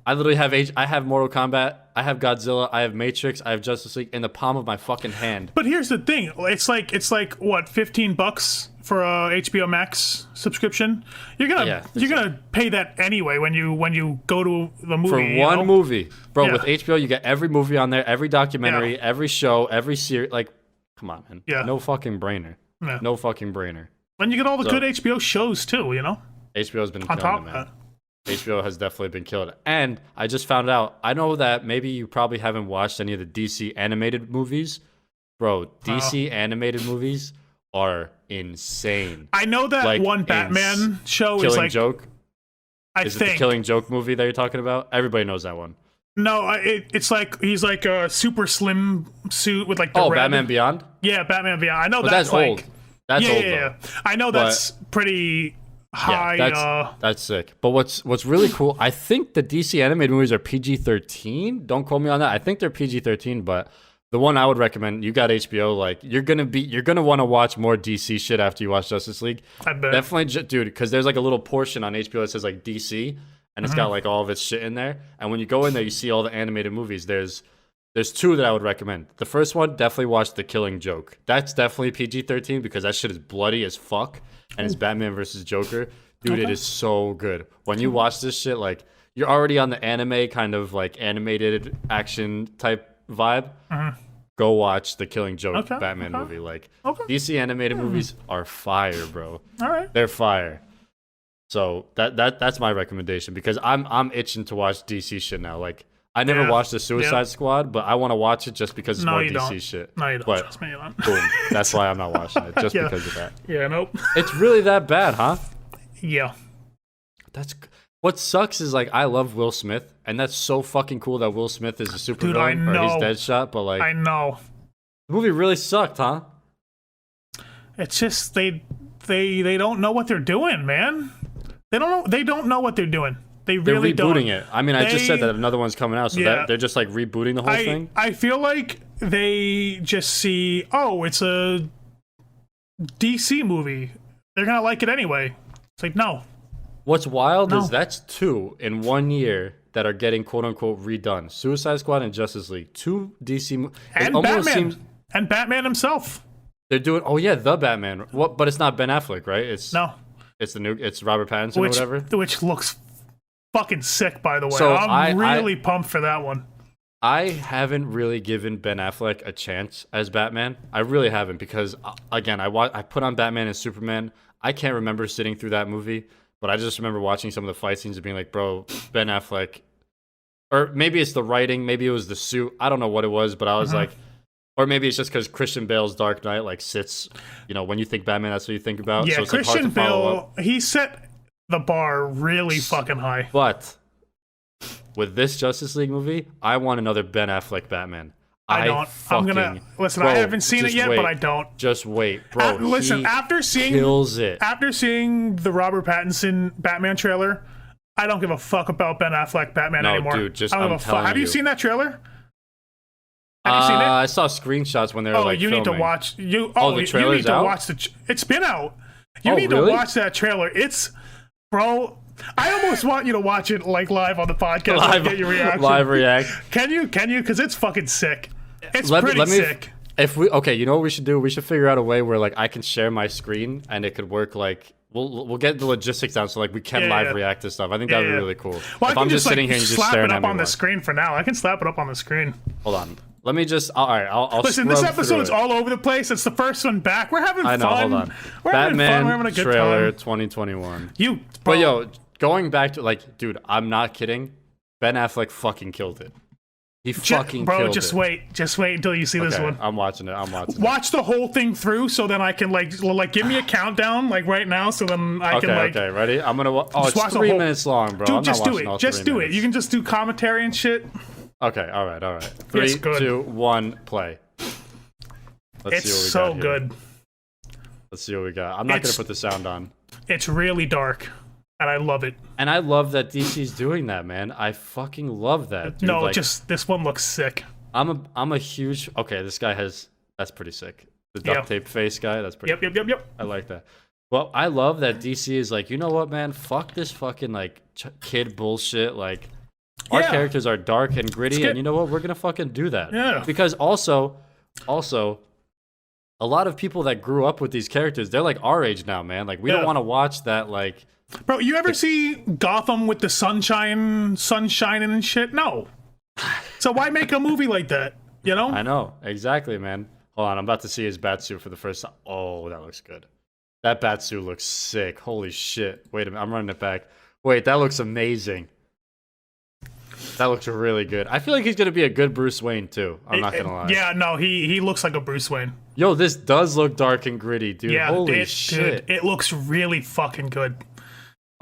I literally have I have Mortal Kombat, I have Godzilla, I have Matrix, I have Justice League in the palm of my fucking hand. But here's the thing, it's like what, $15 for a HBO Max subscription? You're gonna pay that anyway when you go to the movie. For one movie, bro. With HBO, you get every movie on there, every documentary, every show, every series. Like, come on, man. Yeah. No fucking brainer. Yeah. No fucking brainer. And you get all the good HBO shows too, you know? HBO's been killing it, man. HBO has definitely been killed. And I just found out, I know that maybe you probably haven't watched any of the DC animated movies. Bro, DC animated movies are insane. I know that like, one Batman show is like... Killing Joke? Is it the Killing Joke movie that you're talking about? Everybody knows that one. No, it's like he's like a super slim suit with like the red. Batman Beyond? Yeah, Batman Beyond. I know that's like, old. That's old. Yeah. I know that's pretty high. Yeah, that's sick. But what's really cool, I think the DC animated movies are PG-13. Don't quote me on that. I think they're PG-13, but the one I would recommend, you got HBO, like you're gonna want to watch more DC shit after you watch Justice League. I bet. Definitely, dude, because there's like a little portion on HBO that says like DC. And it's got like all of its shit in there. And when you go in there, you see all the animated movies. There's 2 that I would recommend. The first one, definitely watch The Killing Joke. That's definitely PG-13 because that shit is bloody as fuck. And it's Batman versus Joker. Dude, it is so good. When you watch this shit, like, you're already on the anime kind of like animated action type vibe. Go watch The Killing Joke Batman movie. Like, DC animated movies are fire, bro. All right. They're fire. So that's my recommendation because I'm itching to watch DC shit now. Like I never watched the Suicide Squad, but I want to watch it just because it's more DC shit. No, you don't. But, trust me, you don't. Boom. That's why I'm not watching it, just because of that. Yeah, nope. It's really that bad, huh? Yeah. That's what sucks is like I love Will Smith, and that's so fucking cool that Will Smith is a supervillain or he's Deadshot. But like, I know the movie really sucked, huh? It's just they don't know what they're doing, man. They don't know what they're doing. They really they're rebooting don't. it. I mean, I just said that another one's coming out, so they're just like rebooting the whole thing. I feel like they just see, oh, it's a DC movie. They're gonna like it anyway. It's like, no. What's wild is that's 2 in 1 year that are getting quote unquote redone. Suicide Squad and Justice League, 2 DC, and Batman, and Batman himself. They're doing. Oh yeah, the Batman. What? But it's not Ben Affleck, right? It's It's Robert Pattinson or whatever. Which looks fucking sick, by the way. So I'm really pumped for that one. I haven't really given Ben Affleck a chance as Batman. I really haven't because again, I put on Batman and Superman. I can't remember sitting through that movie. But I just remember watching some of the fight scenes and being like, bro, Ben Affleck. Or maybe it's the writing. Maybe it was the suit. I don't know what it was, but I was like, or maybe it's just because Christian Bale's Dark Knight like sits, when you think Batman, that's what you think about. Yeah, so it's Christian like hard to follow Bale, he set the bar really fucking high. But with this Justice League movie, I want another Ben Affleck Batman. I don't. I'm gonna listen. Bro, I haven't seen it yet, but I don't. Just wait, bro. Listen, after seeing the Robert Pattinson Batman trailer, I don't give a fuck about Ben Affleck Batman anymore. Dude, just I'm telling you. Have you seen that trailer? Have you seen it? I saw screenshots when they were you filming. Need to watch. The trailer's you need to out? Watch it's been out. You need to watch that trailer. Bro. I almost want you to watch it like live on the podcast and get your reaction. Live react. Can you? Because it's fucking sick. It's pretty sick. If we you know what we should do? We should figure out a way where like I can share my screen and it could work like we'll get the logistics down so like we can live react to stuff. I think that'd be really cool. Well, if I'm just sitting here and just staring at me. Slap it up on the screen for now. I can slap it up on the screen. Hold on. Let me just. All right. I'll listen. This episode is all over the place. It's the first one back. We're having fun. Hold on. We're Batman having fun. We're having a good trailer time. 2021. Bro. But yo, going back to dude, I'm not kidding. Ben Affleck fucking killed it. He fucking killed it. Just wait until you see this one. I'm watching it. Watch the whole thing through, so then I can give me a countdown right now, so then I can Okay, ready? I'm gonna. It's 3 minutes long, bro. Dude, just do it. Just do it. You can just do commentary and shit. Okay, all right. 3, 2, 1, play. Let's see what we got so good. Let's see what we got. I'm not gonna put the sound on. It's really dark. And I love it. And I love that DC's doing that, man. I fucking love that. Dude. No, just this one looks sick. I'm a huge. Okay, this guy that's pretty sick. The duct tape face guy. That's pretty. Yep. I like that. Well, I love that DC is like, you know what, man? Fuck this fucking kid bullshit. Like, our characters are dark and gritty, and you know what? We're gonna fucking do that. Yeah. Because also, a lot of people that grew up with these characters, they're like our age now, man. Like, we don't want to watch that Bro, you ever see Gotham with the sunshine and shit? No. So why make a movie like that? You know? I know. Exactly, man. Hold on. I'm about to see his Batsuit for the first time. Oh, that looks good. That Batsuit looks sick. Holy shit. Wait a minute. I'm running it back. Wait, that looks amazing. That looks really good. I feel like he's going to be a good Bruce Wayne, too. I'm not going to lie. Yeah, no, he looks like a Bruce Wayne. Yo, this does look dark and gritty, dude. Yeah, holy shit. Dude, it looks really fucking good.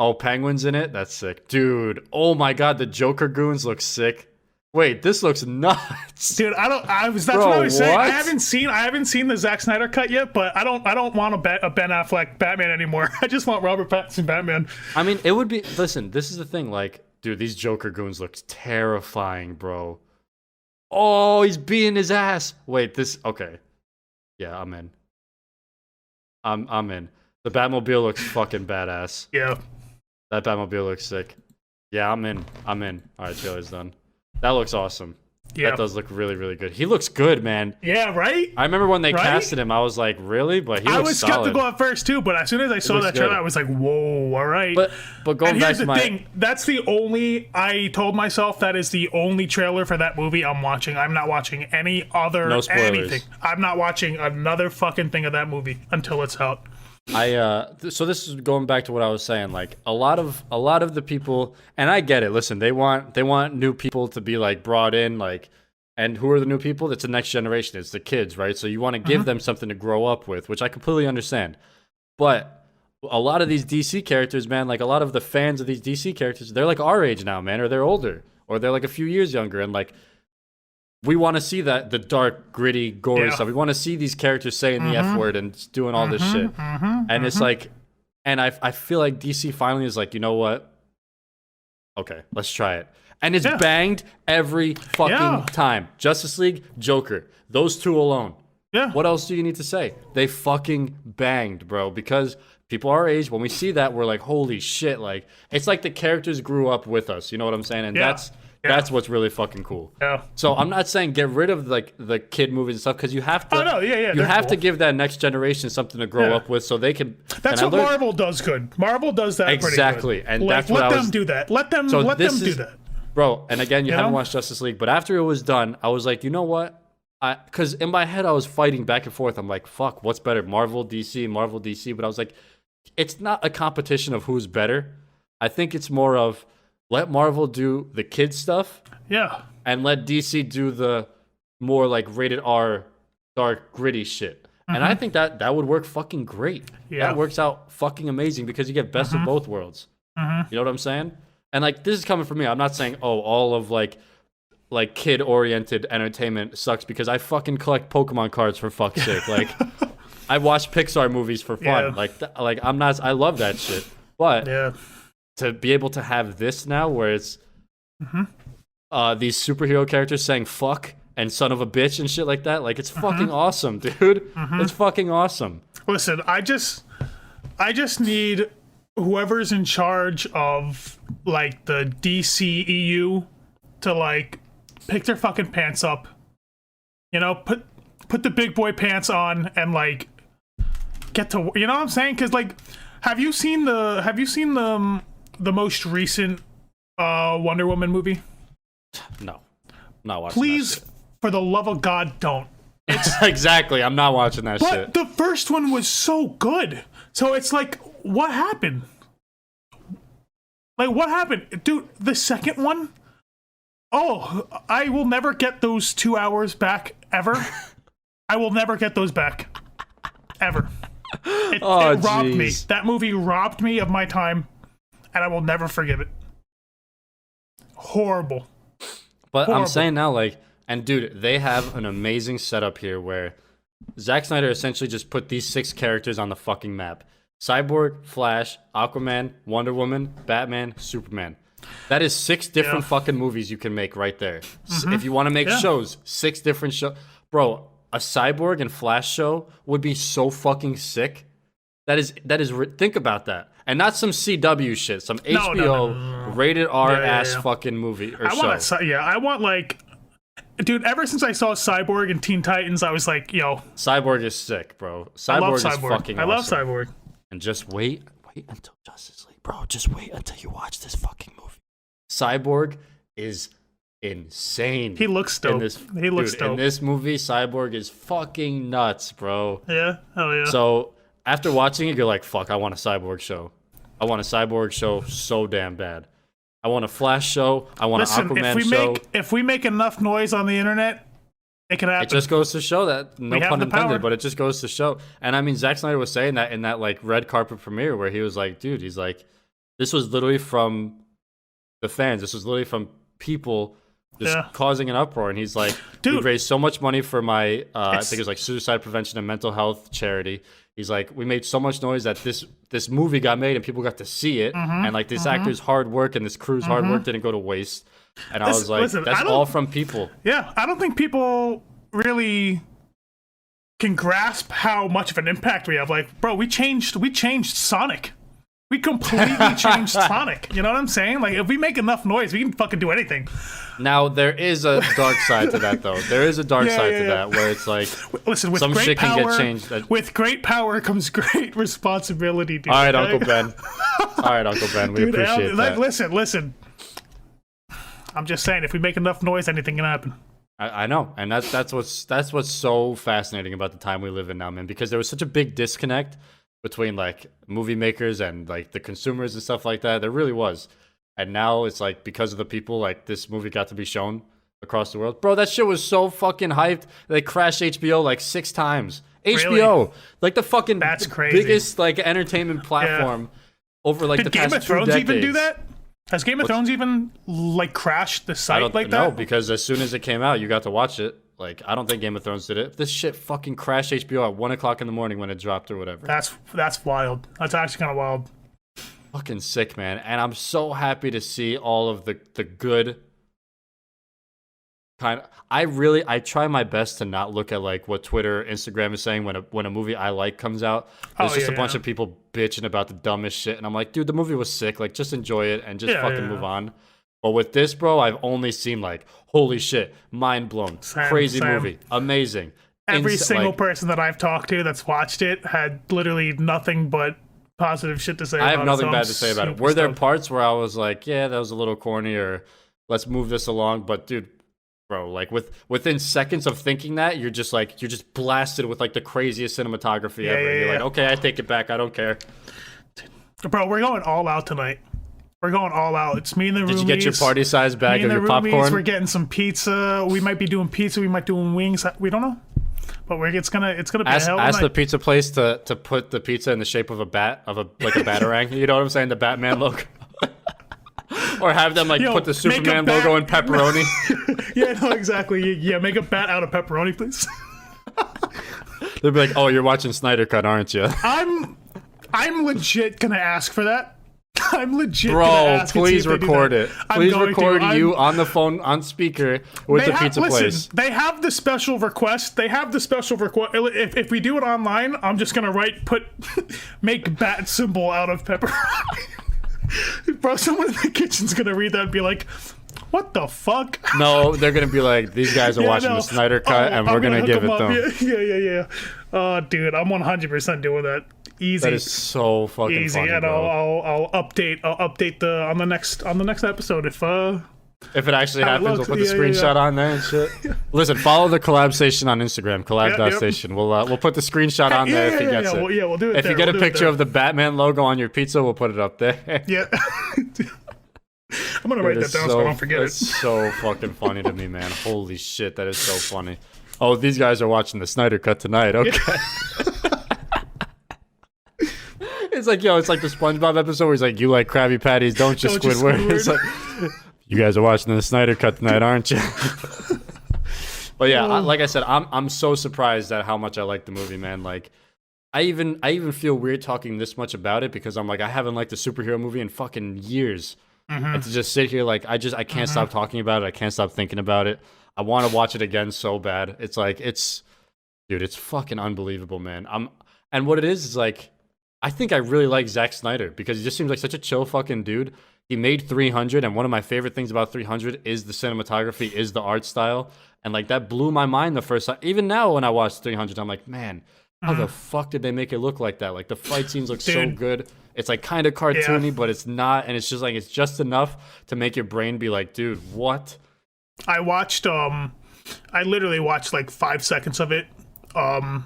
Oh, Penguin's in it? That's sick. Dude, oh my god, the Joker goons look sick. Wait, this looks nuts. Dude, that's what I was saying. I haven't seen the Zack Snyder cut yet, but I don't want a Ben Affleck Batman anymore. I just want Robert Pattinson Batman. I mean, it would be listen, this is the thing, dude, these Joker goons look terrifying, bro. Oh, he's beating his ass. Wait, okay. Yeah, I'm in. I'm in. The Batmobile looks fucking badass. Yeah. That Batmobile looks sick. Yeah, I'm in. Alright, trailer's done. That looks awesome. Yeah. That does look really, really good. He looks good, man. Yeah, right? I remember when they casted him, I was like, really? But he looks solid. I was skeptical at first, too, but as soon as I saw that trailer, I was like, whoa, all right. But going back to thing, I told myself that is the only trailer for that movie I'm watching. I'm not watching any other anything. I'm not watching another fucking thing of that movie until it's out. So this is going back to what I was saying. A lot of the people, and I get it. Listen, they want new people to be brought in, and who are the new people? It's the next generation. It's the kids, right? So you want to give them something to grow up with, which I completely understand. But a lot of these DC characters, man, a lot of the fans of these DC characters, they're our age now, man, or they're older, or they're a few years younger, and we want to see the dark, gritty, gory stuff. We want to see these characters saying the F word and doing all this shit. And it's and I feel like DC finally is you know what? Okay, let's try it. And it's banged every fucking time. Justice League, Joker. Those two alone. Yeah. What else do you need to say? They fucking banged, bro. Because people our age, when we see that, we're like, holy shit. Like, it's like the characters grew up with us. You know what I'm saying? And that's what's really fucking cool. Yeah. So I'm not saying get rid of like the kid movies and stuff, because you have to. Oh no, you have to give that next generation something to grow up with, so they can. That's what Marvel does good. Marvel does that exactly, pretty good. And like, that's what let them do that. Let them do that, bro. And again, you haven't watched Justice League, but after it was done, I was like, you know what? Because in my head I was fighting back and forth. I'm like, fuck, what's better, Marvel, DC, Marvel, DC? But I was like, it's not a competition of who's better. I think it's more of let Marvel do the kid stuff. Yeah. And let DC do the more like rated R, dark, gritty shit. And I think that would work fucking great. Yeah. That works out fucking amazing because you get best of both worlds. You know what I'm saying? And like, this is coming from me. I'm not saying, oh, all of like kid-oriented entertainment sucks, because I fucking collect Pokemon cards for fuck's sake. Like, I watch Pixar movies for fun. Like I'm not. I love that shit. But to be able to have this now, where it's these superhero characters saying "fuck" and "son of a bitch" and shit like that, like it's fucking awesome, dude. It's fucking awesome. Listen, I just need whoever's in charge of like the DCEU to like pick their fucking pants up, you know, put the big boy pants on and like get to, you know what I'm saying? Because like, have you seen the most recent Wonder Woman movie? No, not watching. Please, for the love of God, don't. It's exactly. I'm not watching that shit. But the first one was so good. So it's like, what happened? Like, what happened, dude? The second one. Oh, I will never get those 2 hours back, ever. I will never get those back. Ever. It robbed me. That movie robbed me of my time, and I will never forgive it. Horrible. But horrible. I'm saying now, like, and dude, they have an amazing setup here where Zack Snyder essentially just put these 6 characters on the fucking map. Cyborg, Flash, Aquaman, Wonder Woman, Batman, Superman. That is 6 different fucking movies you can make right there. If you want to make shows, 6 different shows. Bro, a Cyborg and Flash show would be so fucking sick. That is think about that. And not some CW shit, some HBO rated R ass fucking movie or show. I want like, dude, ever since I saw Cyborg and Teen Titans, I was like, yo. Cyborg is sick, bro. Cyborg is fucking awesome. I love Cyborg. And just wait until Justice League, bro. Just wait until you watch this fucking movie. Cyborg is insane. He looks dope. He looks dope. In this movie, Cyborg is fucking nuts, bro. Yeah, hell yeah. So after watching it, you're like, fuck, I want a Cyborg show. I want a Cyborg show so damn bad. I want a Flash show. I want an Aquaman show. If we make enough noise on the internet, it can happen. It just goes to show that, no pun intended, but it just goes to show. And I mean, Zack Snyder was saying that in that like red carpet premiere where he was like, dude, he's like, this was literally from the fans. This was literally from people just causing an uproar. And he's like, dude, we raised so much money for my, I think it was like suicide prevention and mental health charity. He's like, we made so much noise that this movie got made and people got to see it. And like this actor's hard work and this crew's hard work didn't go to waste. And I was like, that's all from people. Yeah, I don't think people really can grasp how much of an impact we have. Like, bro, we changed Sonic. We completely changed Sonic. You know what I'm saying? Like, if we make enough noise, we can fucking do anything. Now, there is a dark side to that, though. There is a dark side to that, where it's like, listen, with some great shit power, can get changed. With great power comes great responsibility, dude. All right, Uncle Ben. All right, Uncle Ben. We appreciate that. Listen. I'm just saying, if we make enough noise, anything can happen. I know, and that's what's so fascinating about the time we live in now, man. Because there was such a big disconnect between like movie makers and like the consumers and stuff like that. There really was. And now it's like, because of the people, like this movie got to be shown across the world. Bro, that shit was so fucking hyped. They crashed HBO like 6 times. HBO, like the fucking biggest like entertainment platform over like the past 2 decades. Did Game of Thrones even do that? Has Game of Thrones even like crashed the site like that? No, because as soon as it came out, you got to watch it. Like, I don't think Game of Thrones did it. This shit fucking crashed HBO at 1 o'clock in the morning when it dropped or whatever. That's wild. That's actually kind of wild. Fucking sick, man. And I'm so happy to see all of the good kind of. I try my best to not look at like what Twitter, Instagram is saying when a movie I like comes out. There's just a bunch of people bitching about the dumbest shit, and I'm like, dude, the movie was sick. Like, just enjoy it and just fucking move on. But with this, bro, I've only seen like, holy shit, mind blown, crazy movie, amazing. Every single person that I've talked to that's watched it had literally nothing but positive shit to say about it. I have nothing bad to say about it. Were there parts where I was like, yeah, that was a little corny, or let's move this along? But dude, bro, like within seconds of thinking that, you're just blasted with like the craziest cinematography ever. And you're like, okay, I take it back. I don't care. Bro, we're going all out tonight. We're going all out. It's me and the roomies. Did you get your party size bag of your popcorn? We're getting some pizza. We might be doing pizza. We might be doing wings. We don't know. But it's gonna be a hell of a night. Ask the pizza place to put the pizza in the shape of a batarang. You know what I'm saying? The Batman logo. Or have them put the Superman logo in pepperoni. Yeah, no, exactly. Yeah, make a bat out of pepperoni, please. They'll be like, "Oh, you're watching Snyder Cut, aren't you?" I'm legit gonna ask for that. I'm legit. Bro, please record it. Please record you on the phone on speaker with the pizza place. They have the special request. If we do it online, I'm just gonna make bat symbol out of pepperoni. Bro, someone in the kitchen's gonna read that and be like, what the fuck? No, they're gonna be like, these guys are watching the Snyder Cut, and we're gonna give it them. Yeah. Oh, dude, I'm 100% doing that. Easy. That is so fucking easy. funny, And bro. I'll update on the next episode if it actually happens, we'll put the screenshot on there and shit. Listen, follow the collab station on Instagram, collab.station. We'll put the screenshot on there if he gets it. We'll do it. If you get a picture of the Batman logo on your pizza, we'll put it up there. Yeah. I'm gonna write that down so I don't forget it. It's so fucking funny to me, man. Holy shit, that is so funny. Oh, these guys are watching the Snyder Cut tonight. Okay. It's like the SpongeBob episode where he's like, "You like Krabby Patties, don't you, Squidward?" It's like, you guys are watching the Snyder Cut tonight, aren't you? But yeah, like I said, I'm so surprised at how much I like the movie, man. Like, I even feel weird talking this much about it because I'm like, I haven't liked a superhero movie in fucking years. And to just sit here like I can't stop talking about it. I can't stop thinking about it. I want to watch it again so bad. It's like it's fucking unbelievable, man. And what it is like, I think I really like Zack Snyder because he just seems like such a chill fucking dude. He made 300, and one of my favorite things about 300 is the cinematography, is the art style, and like that blew my mind the first time. Even now, when I watch 300, I'm like, man, how the fuck did they make it look like that? Like the fight scenes look so good. It's like kind of cartoony, but it's not, and it's just like it's just enough to make your brain be like, dude, what? I literally watched like 5 seconds of it, and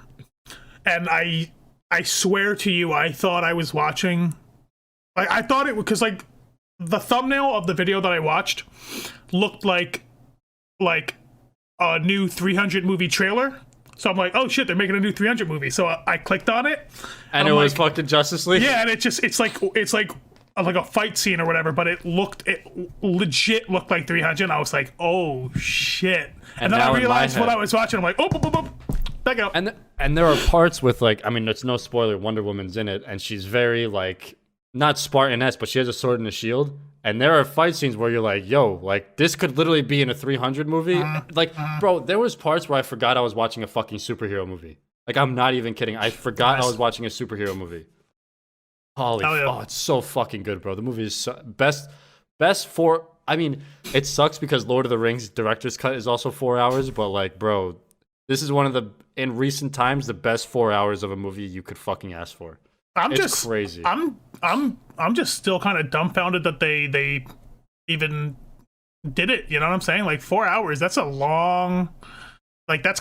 I swear to you, I thought I was watching. Like I thought it was because like the thumbnail of the video that I watched looked like a new 300 movie trailer. So I'm like, oh shit, they're making a new 300 movie. So I clicked on it, and it was fucking Justice League. Yeah, and it's like a fight scene or whatever, but it legit looked like 300. And I was like, oh shit, and then I realized what I was watching. I'm like, oh. Back out. And there are parts with like, I mean, it's no spoiler, Wonder Woman's in it, and she's very like not Spartan-esque, but she has a sword and a shield. And there are fight scenes where you're like, yo, like this could literally be in a 300 movie. Like, bro, there was parts where I forgot I was watching a fucking superhero movie. Like, I'm not even kidding. I forgot I was watching a superhero movie. Holy it's so fucking good, bro. The movie is best for. I mean, it sucks because Lord of the Rings director's cut is also 4 hours, but like, bro, this is one of the in recent times the best 4 hours of a movie you could fucking ask for. It's crazy. I'm just still kind of dumbfounded that they even did it. You know what I'm saying? Like 4 hours. That's a long. Like that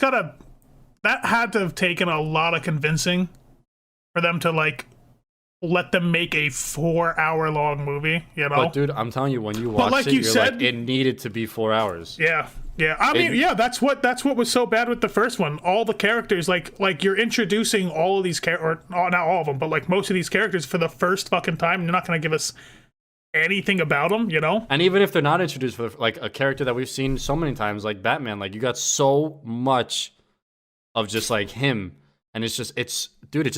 had to have taken a lot of convincing for them to like let them make a 4 hour long movie. You know? But dude, I'm telling you, when you watch it, you're like, it needed to be 4 hours. Yeah. Yeah, I mean, that's what was so bad with the first one. All the characters, like you're introducing all of these characters, or not all of them, but like most of these characters for the first fucking time. You're not going to give us anything about them, you know? And even if they're not introduced for like a character that we've seen so many times, like Batman, like you got so much of just like him, and it just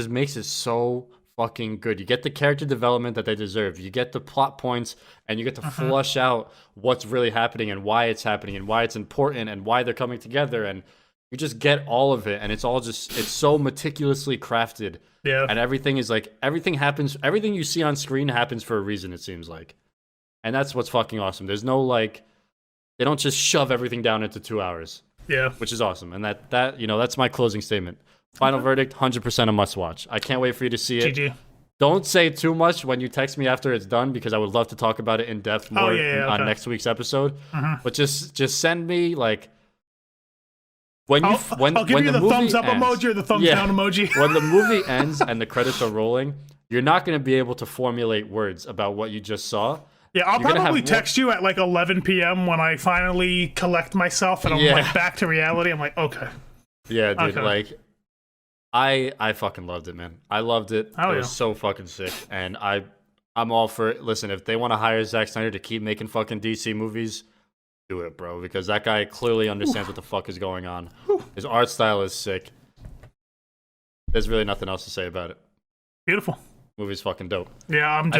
makes it so fucking good. You get the character development that they deserve. You get the plot points, and you get to flush out what's really happening and why it's happening and why it's important and why they're coming together. And you just get all of it, and it's so meticulously crafted. Yeah. And everything is like, everything you see on screen happens for a reason, it seems like. And that's what's fucking awesome. There's no like, they don't just shove everything down into 2 hours. Yeah. Which is awesome. And that that's my closing statement. Final verdict, 100% a must watch. I can't wait for you to see it. GG. Don't say too much when you text me after it's done, because I would love to talk about it in depth more on next week's episode. But just send me like I'll give you the thumbs up emoji or the thumbs down emoji. When the movie ends and the credits are rolling, you're not going to be able to formulate words about what you just saw. Yeah, I'll probably text you at like 11 p.m. when I finally collect myself and I'm like back to reality. I'm like, okay. Yeah, dude, like I fucking loved it, man. I loved it. It was so fucking sick, and I'm all for it. Listen, if they want to hire Zack Snyder to keep making fucking DC movies, do it, bro, because that guy clearly understands what the fuck is going on. His art style is sick. There's really nothing else to say about it. Beautiful. Movie's fucking dope. Yeah, I'm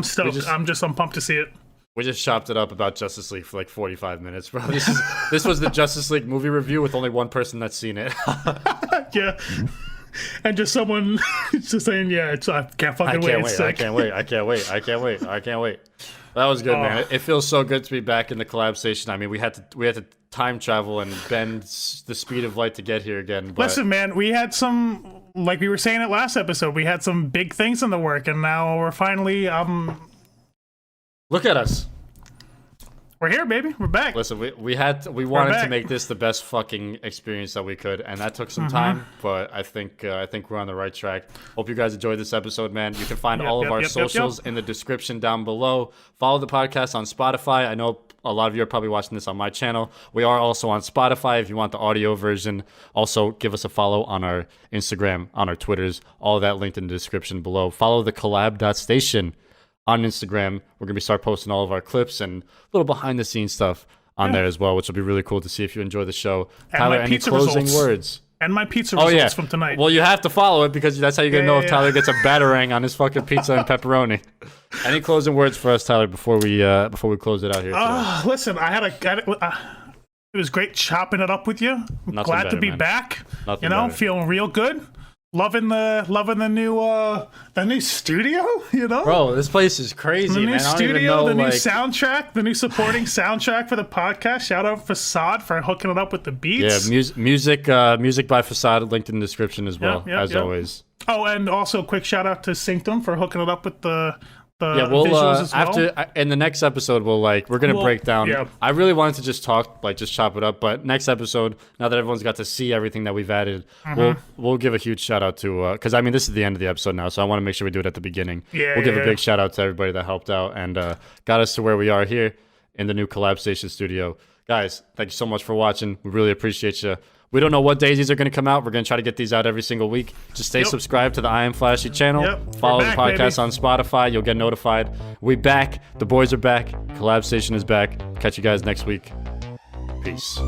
stoked. I'm pumped to see it. We just chopped it up about Justice League for like 45 minutes, bro. This was the Justice League movie review with only one person that's seen it. Yeah. And just someone just saying, I can't fucking wait. I can't wait. That was good, man. It feels so good to be back in the collab station. I mean, we had to time travel and bend the speed of light to get here again. But listen, man, we had some, like we were saying it last episode, we had some big things in the work, and now we're finally look at us. We're here, baby. We're back. Listen, we wanted to make this the best fucking experience that we could, and that took some time, but I think we're on the right track. Hope you guys enjoyed this episode, man. You can find all of our socials in the description down below. Follow the podcast on Spotify. I know a lot of you are probably watching this on my channel. We are also on Spotify if you want the audio version. Also, give us a follow on our Instagram, on our Twitters. All of that linked in the description below. Follow the collab.station on Instagram. We're going to start posting all of our clips and a little behind-the-scenes stuff on there as well, which will be really cool to see if you enjoy the show. And Tyler, any closing words? And my pizza results from tonight. Well, you have to follow it because that's how you're going to know if Tyler gets a batarang on his fucking pizza and pepperoni. Any closing words for us, Tyler, before we close it out here today? Listen, it was great chopping it up with you. Glad to be back. Feeling real good. Loving the new studio, Bro, this place is crazy, man. The new studio, the new soundtrack, the new supporting soundtrack for the podcast. Shout out Facade for hooking it up with the beats. Yeah, music by Facade, linked in the description as well, as always. Oh, and also quick shout out to Synctum for hooking it up with the visuals as well. After in the next episode, we're gonna break down. Yeah. I really wanted to just chop it up, but next episode, now that everyone's got to see everything that we've added, we'll give a huge shout out to because I mean this is the end of the episode now, so I want to make sure we do it at the beginning. We'll give a big shout out to everybody that helped out and got us to where we are here in the new Collab Station studio. Guys, thank you so much for watching. We really appreciate you. We don't know what days these are going to come out. We're going to try to get these out every single week. Just stay subscribed to the iAmFlashyy channel. Follow the podcast on Spotify. You'll get notified. We back. The boys are back. Collab Station is back. Catch you guys next week. Peace.